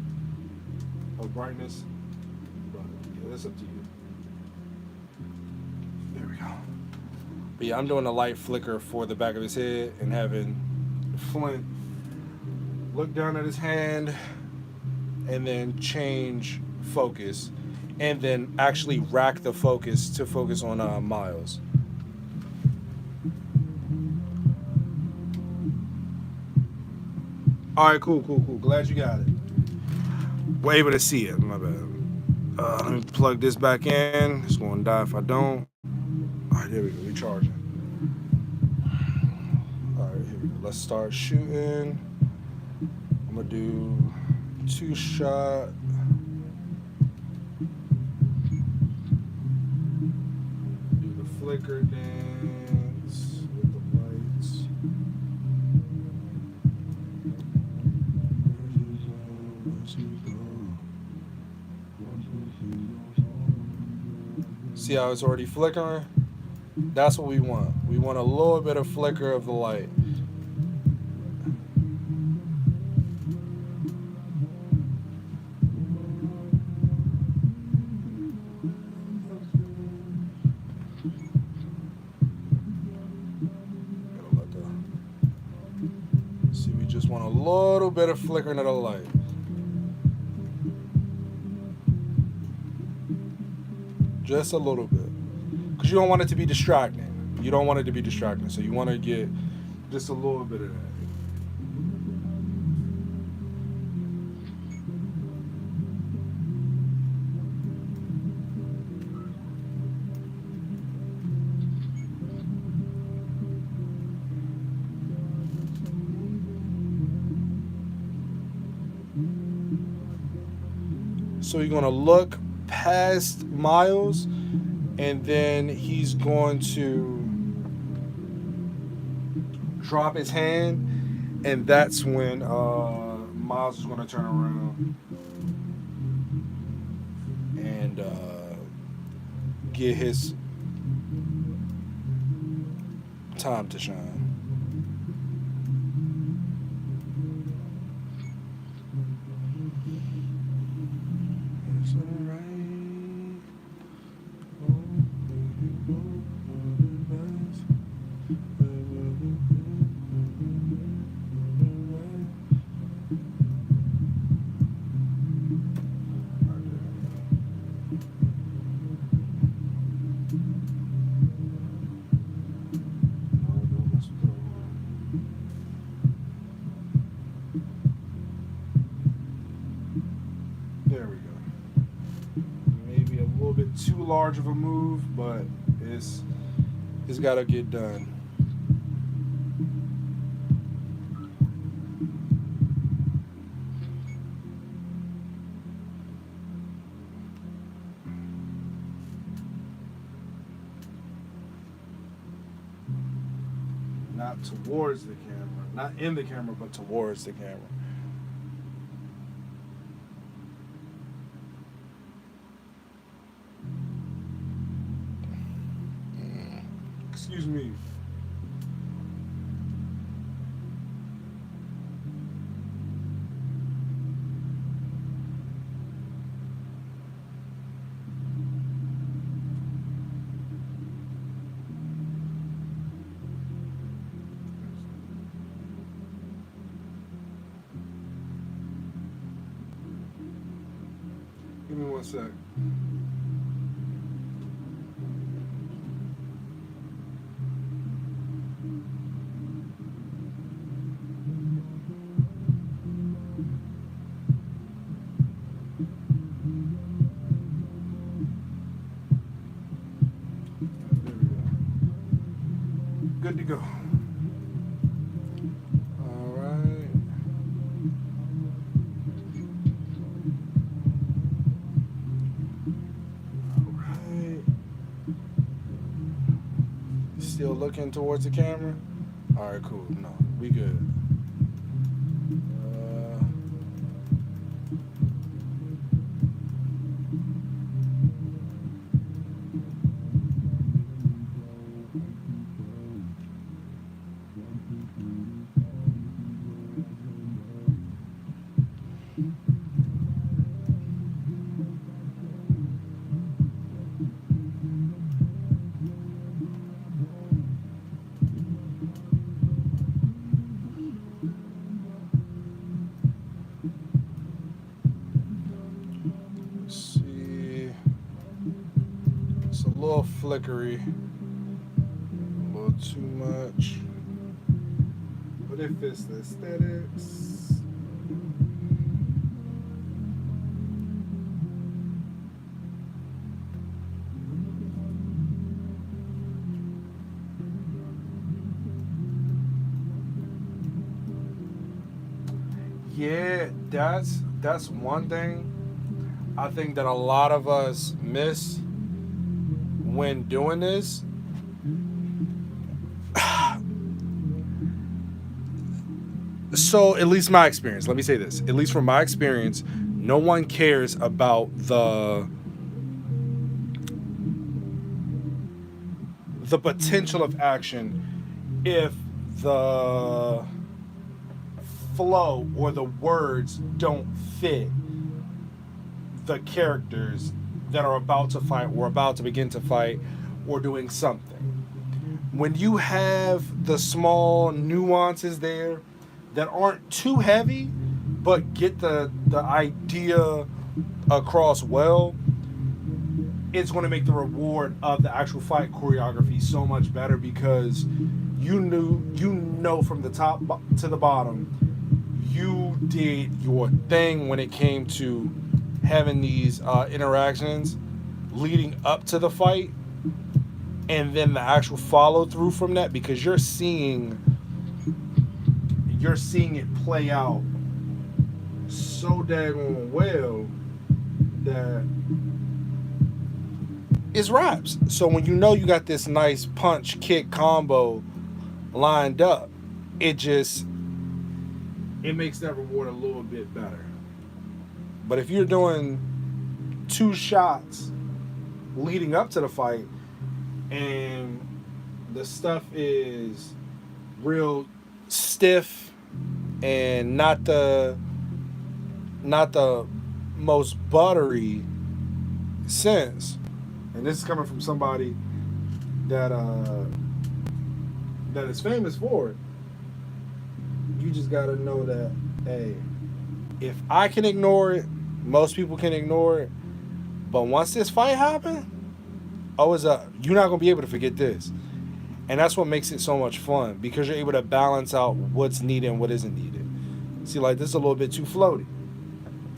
of brightness. But yeah, that's up to you. There we go. But yeah, I'm doing a light flicker for the back of his head and having Flint look down at his hand and then change focus and then actually rack the focus to focus on Miles. All right, cool. Glad you got it. We're able to see it. My bad. Let me plug this back in. It's going to die if I don't. All right, there we go. Recharging. All right, here we go. Let's start shooting. I'm going to do 2-shot. Do the flicker dance with the lights. See how it's already flickering? That's what we want. We want a little bit of flicker of the light. See, we just want a little bit of flickering of the light. Just a little bit. Because you don't want it to be distracting. You don't want it to be distracting. So you want to get just a little bit of that. So you're going to look past Miles, and then he's going to drop his hand, and that's when Miles is going to turn around and get his time to shine. There we go. Maybe a little bit too large of a move, but it's got to get done. Not towards the camera, not in the camera, but towards the camera. Excuse me. Give me 1 sec. There we go. Good to go. All right. Still looking towards the camera? All right, cool. No, we good. Let's see. It's a little flickery. A little too much. But it fits the aesthetics. Yeah, that's one thing I think that a lot of us miss when doing this. So, at least my experience, let me say this. At least from my experience, no one cares about the potential of action if the flow or the words don't fit the characters that are about to fight or about to begin to fight or doing something. When you have the small nuances there that aren't too heavy but get the idea across well, it's going to make the reward of the actual fight choreography so much better, because you know from the top to the bottom you did your thing when it came to having these interactions leading up to the fight, and then the actual follow through from that, because you're seeing it play out so daggone well that it's raps. So when you know you got this nice punch kick combo lined up, it makes that reward a little bit better. But if you're doing 2 shots leading up to the fight and the stuff is real stiff and not the most buttery sense, and this is coming from somebody that is famous for it, you just gotta know that, hey, if I can ignore it, most people can ignore it. But once this fight happens, you're not gonna be able to forget this. And that's what makes it so much fun, because you're able to balance out what's needed and what isn't needed. See, like, this is a little bit too floaty.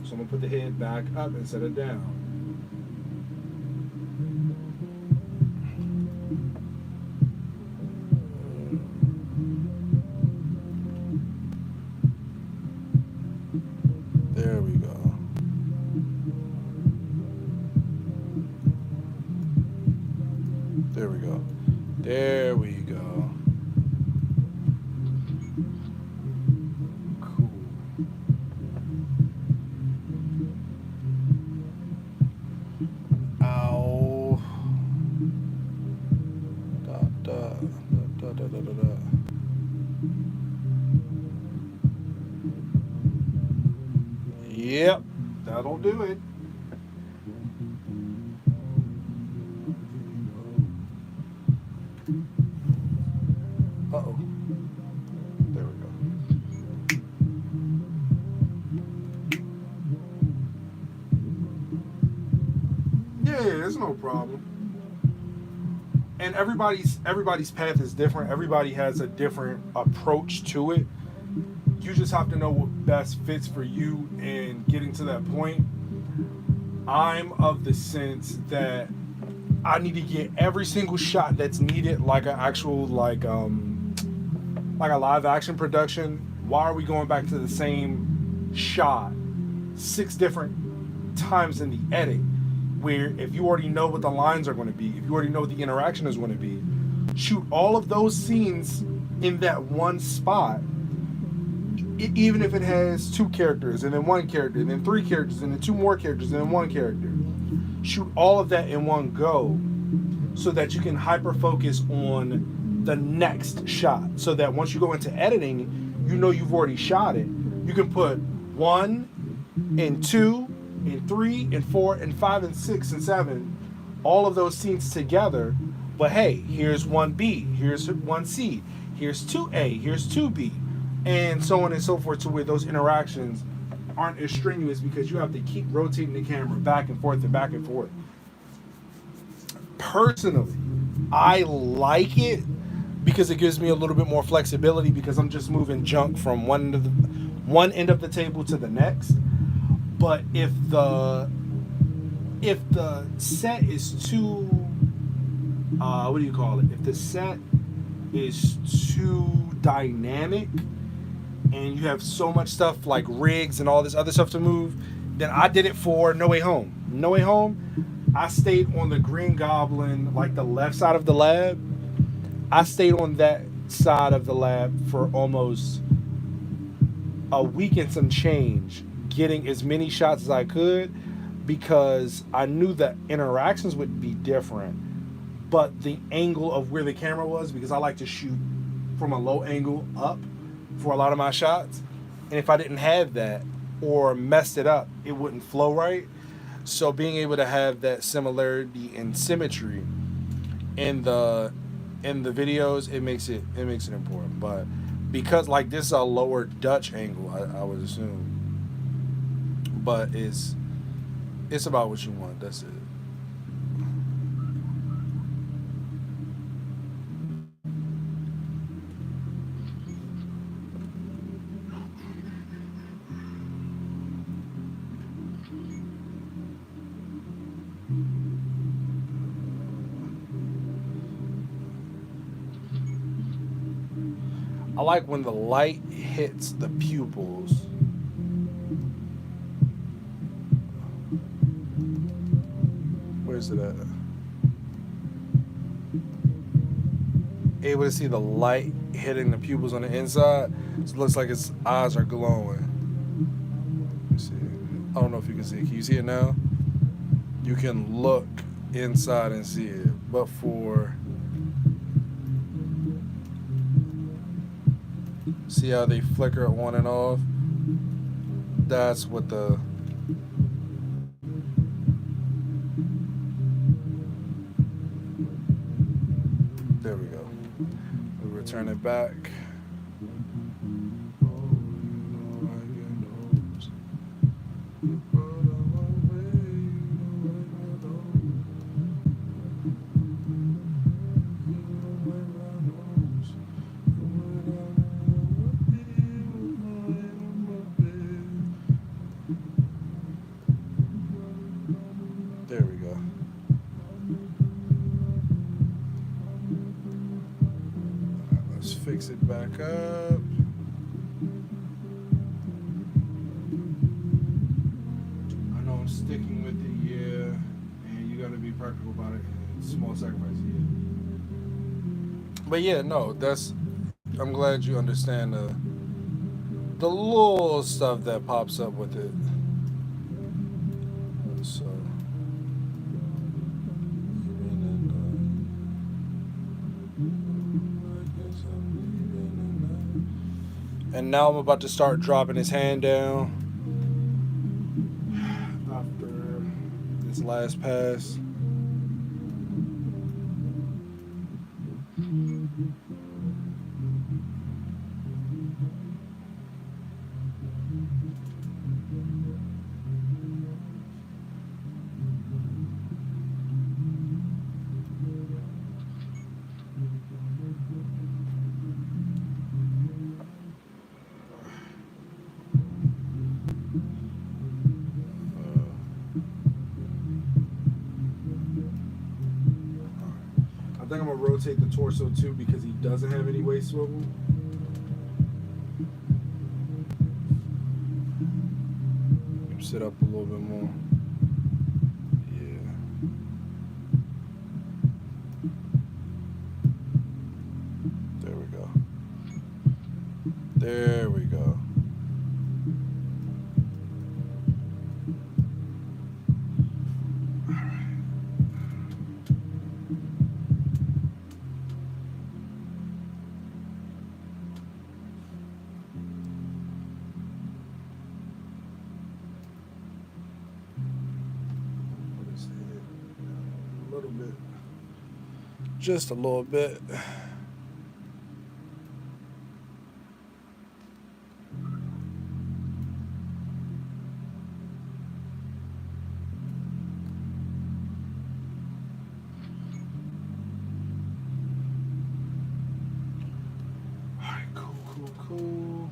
So I'm gonna put the head back up instead of down. There we go. There we go. There we go. Cool. Ow. Da da da da da da da. Yep, that'll do it. Uh-oh. There we go. Yeah, there's no problem. And everybody's path is different. Everybody has a different approach to it. You just have to know what best fits for you in getting to that point. I'm of the sense that I need to get every single shot that's needed, like an actual like a live action production. Why are we going back to the same shot 6 different times in the edit? Where if you already know what the lines are going to be, if you already know what the interaction is going to be, shoot all of those scenes in that one spot. Even if it has 2 characters and then 1 character and then 3 characters and then 2 more characters and then 1 character, shoot all of that in one go so that you can hyper focus on the next shot, so that once you go into editing, you know you've already shot it. You can put 1 and 2 and 3 and 4 and 5 and 6 and 7, all of those scenes together. But hey, here's 1B, here's 1C, here's 2A, here's 2B, and so on and so forth, to where those interactions aren't as strenuous because you have to keep rotating the camera back and forth and back and forth. Personally, I like it because it gives me a little bit more flexibility, because I'm just moving junk from one end of the table to the next. But if the set is too what do you call it? If the set is too dynamic and you have so much stuff like rigs and all this other stuff to move, then I did it for No Way Home. No Way Home, I stayed on the Green Goblin, like the left side of the lab. I stayed on that side of the lab for almost a week and some change, getting as many shots as I could, because I knew that interactions would be different, but the angle of where the camera was, because I like to shoot from a low angle up for a lot of my shots, and if I didn't have that or messed it up, it wouldn't flow right. So being able to have that similarity and symmetry in the videos, it makes it important. But because like this is a lower Dutch angle, I would assume, but it's about what you want. That's it. I like when the light hits the pupils. Where's it at? Able to see the light hitting the pupils on the inside. So it looks like its eyes are glowing. Let's see. I don't know if you can see it. Can you see it now? You can look inside and see it. But for... See how they flicker on and off? That's what the... There we go. We return it back. fix it back up. I know I'm sticking with it, yeah. And you gotta be practical about it and small sacrifices, yeah. But yeah, no, I'm glad you understand the little stuff that pops up with it. So and now I'm about to start dropping his hand down after this last pass. I think I'm gonna rotate the torso too because he doesn't have any waist swivel. Sit up a little bit more. Yeah. There we go. There we go. A little bit. Just a little bit. Alright, cool.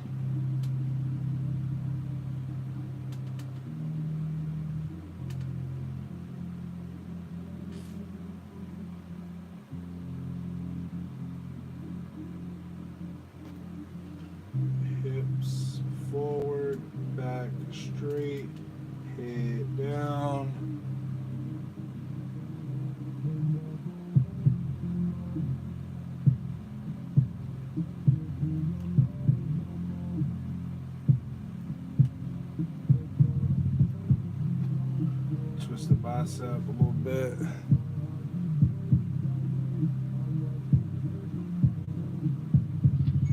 Hips forward, back straight, head down. Twist the bicep a little bit.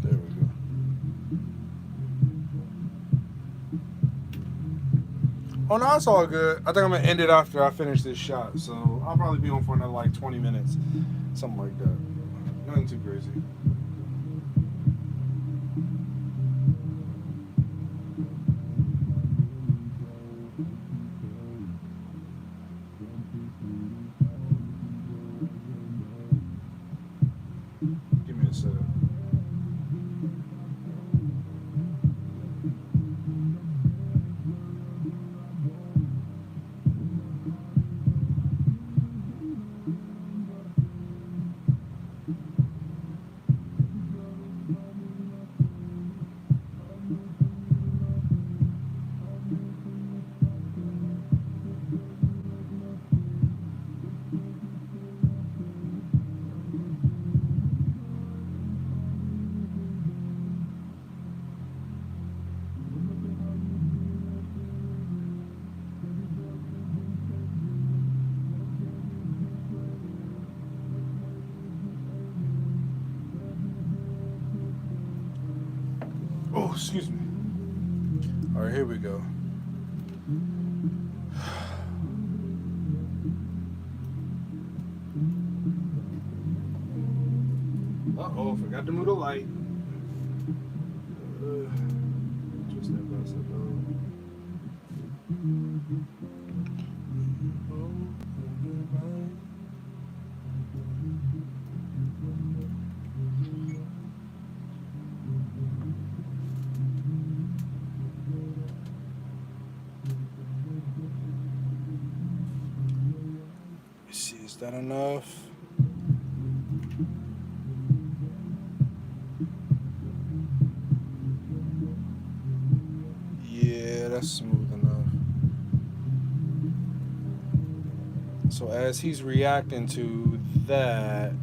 There we go. Oh no, it's all good. I think I'm gonna end it after I finish this shot. So I'll probably be on for another like 20 minutes. Something like that. Nothing too crazy. Give me a sec. Oh, excuse me. All right, here we go. Uh-oh, forgot to move the light. Twist that bicep out. Let's see, is that enough? that's smooth enough. So as he's reacting to that,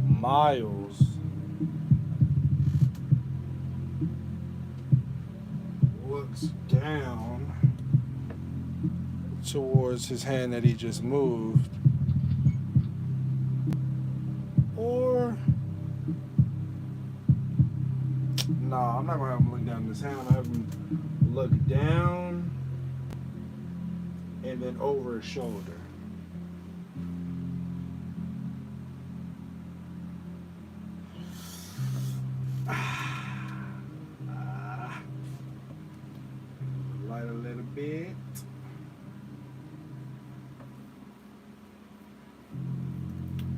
Miles looks down towards his hand that he just moved. Or, nah, I'm not gonna have him look down at his hand. I'm gonna have him look down and then over his shoulder. Light a little bit.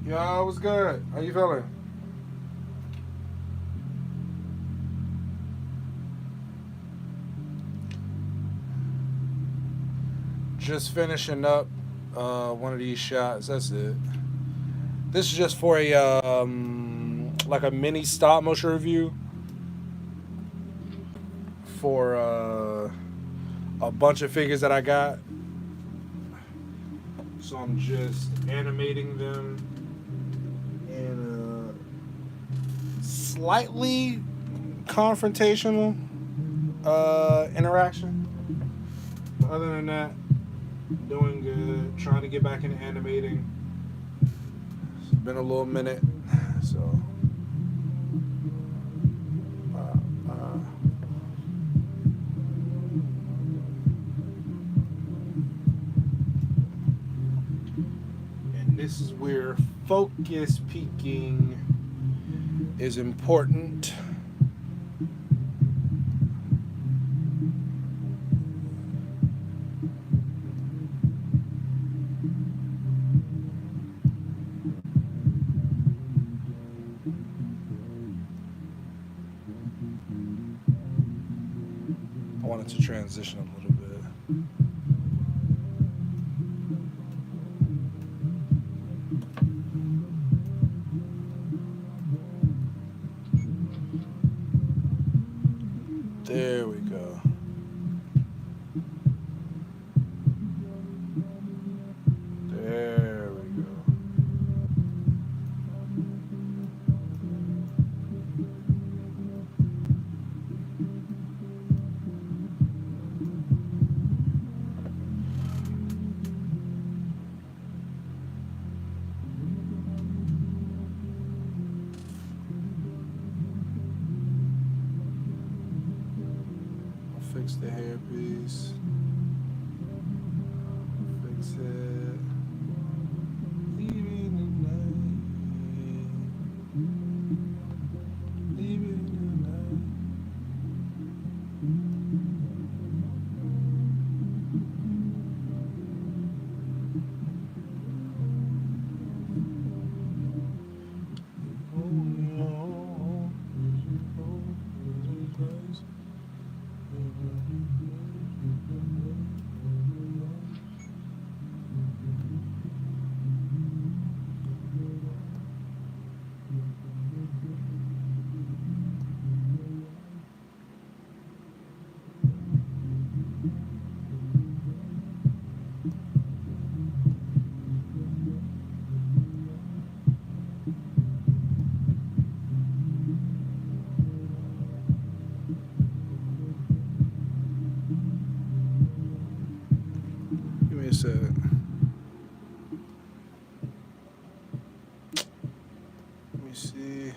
Yo, what's good? How you feeling? Just finishing up one of these shots. That's it. This is just for a like a mini stop motion review for a bunch of figures that I got. So I'm just animating them in a slightly confrontational interaction. But other than that, doing good. Trying to get back into animating. It's been a little minute, so. And this is where focus peaking is important. I wanted to transition a little bit. There we go. There we go. Fix the hairpiece. Fix it. Leaving the night. Leaving the night. Give me a second. Let me see.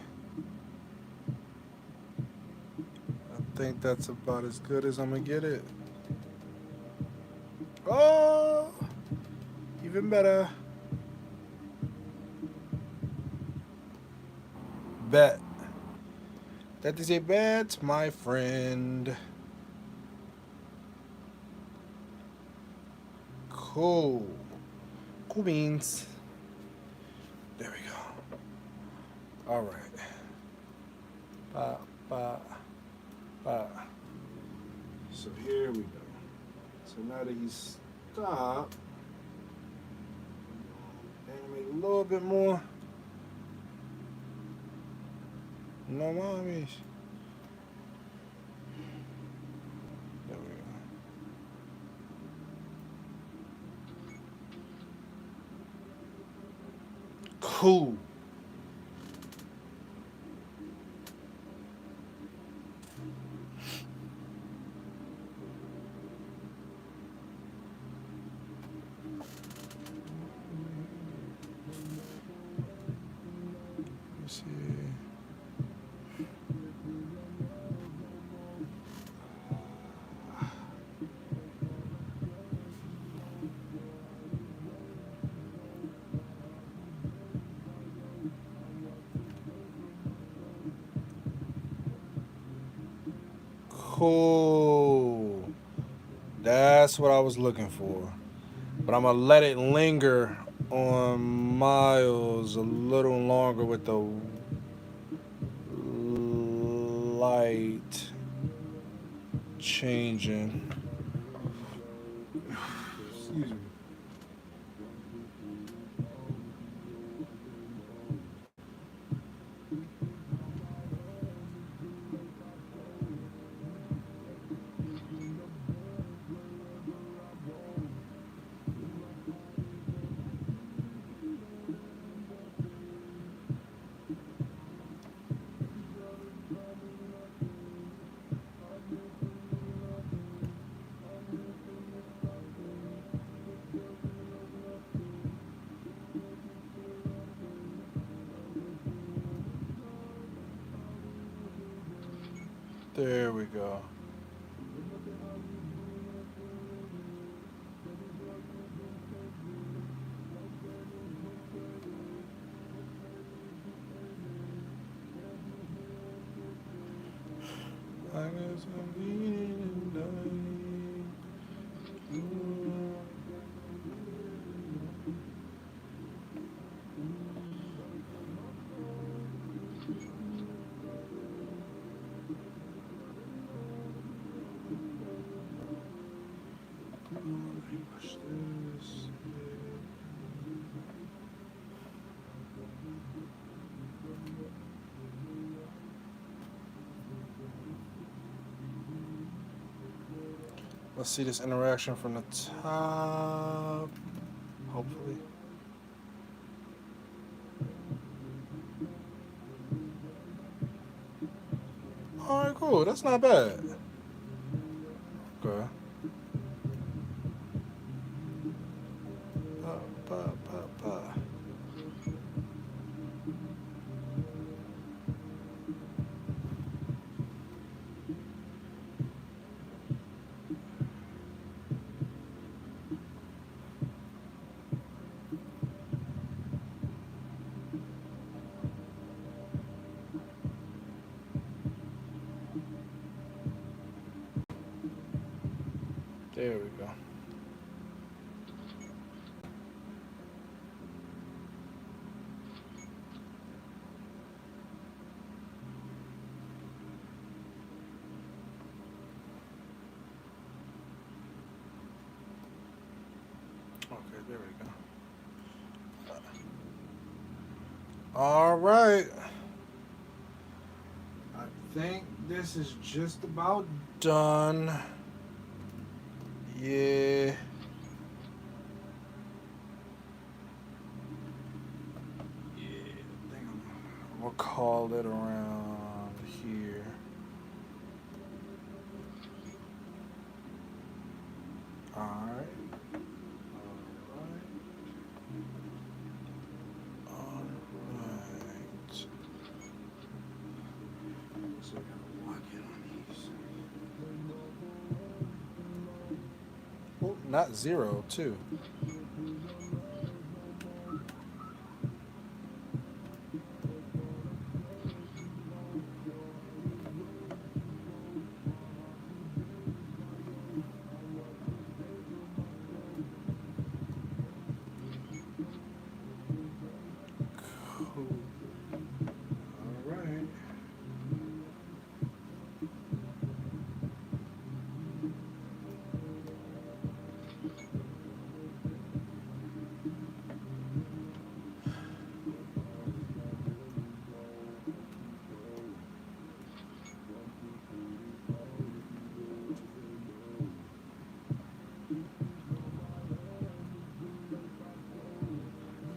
I think that's about as good as I'm gonna get it. Oh, even better. Bet. That is a bet, my friend. Cool. Cool beans. There we go. All right. Ba, ba, ba. So here we go. So now that he's stopped, animate a little bit more. No mames. There we go. Cool. Let's see. Cool. That's what I was looking for. But I'm going to let it linger on Miles a little longer with the light changing. Excuse me. There we go. I guess I'm being push this. Let's see this interaction from the top. Hopefully. Alright, cool. That's not bad. Okay. There we go. Okay, there we go. All right. I think this is just about done. Yeah. I think I'm gonna call it around here. Alright. So I gotta lock in on these. Oh, not 0, too.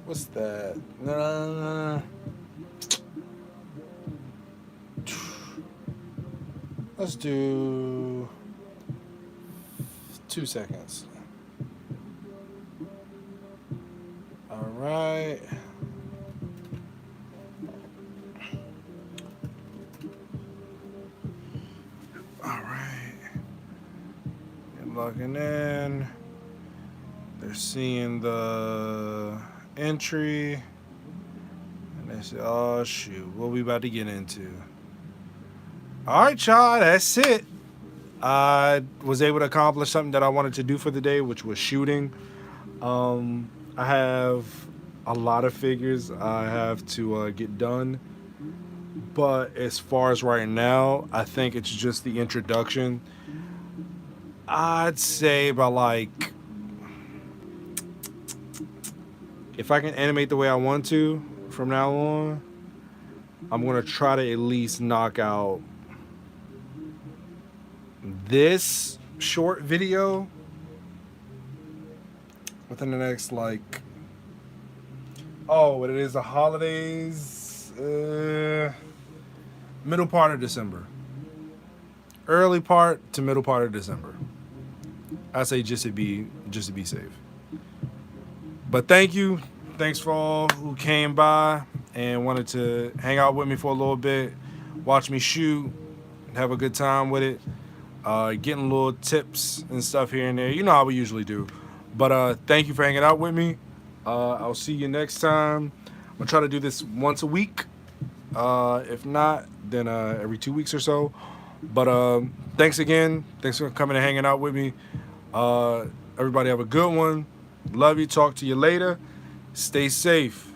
What's that? Nah. Let's do 2 seconds. All right. All right. You're logging in. They're seeing the entry. And they say, oh, shoot. What we about to get into? All right, y'all. That's it. I was able to accomplish something that I wanted to do for the day, which was shooting. I have a lot of figures I have to get done. But as far as right now, I think it's just the introduction. I'd say about like, if I can animate the way I want to from now on, I'm going to try to at least knock out this short video within the next, like, oh, it is the holidays, middle part of December. Early part to middle part of December. I say just to be safe. But thank you. Thanks for all who came by and wanted to hang out with me for a little bit, watch me shoot, have a good time with it. Getting little tips and stuff here and there. You know how we usually do. But thank you for hanging out with me. I'll see you next time. I'm going to try to do this once a week. If not, then every 2 weeks or so. But thanks again. Thanks for coming and hanging out with me. Everybody have a good one. Love you. Talk to you later. Stay safe.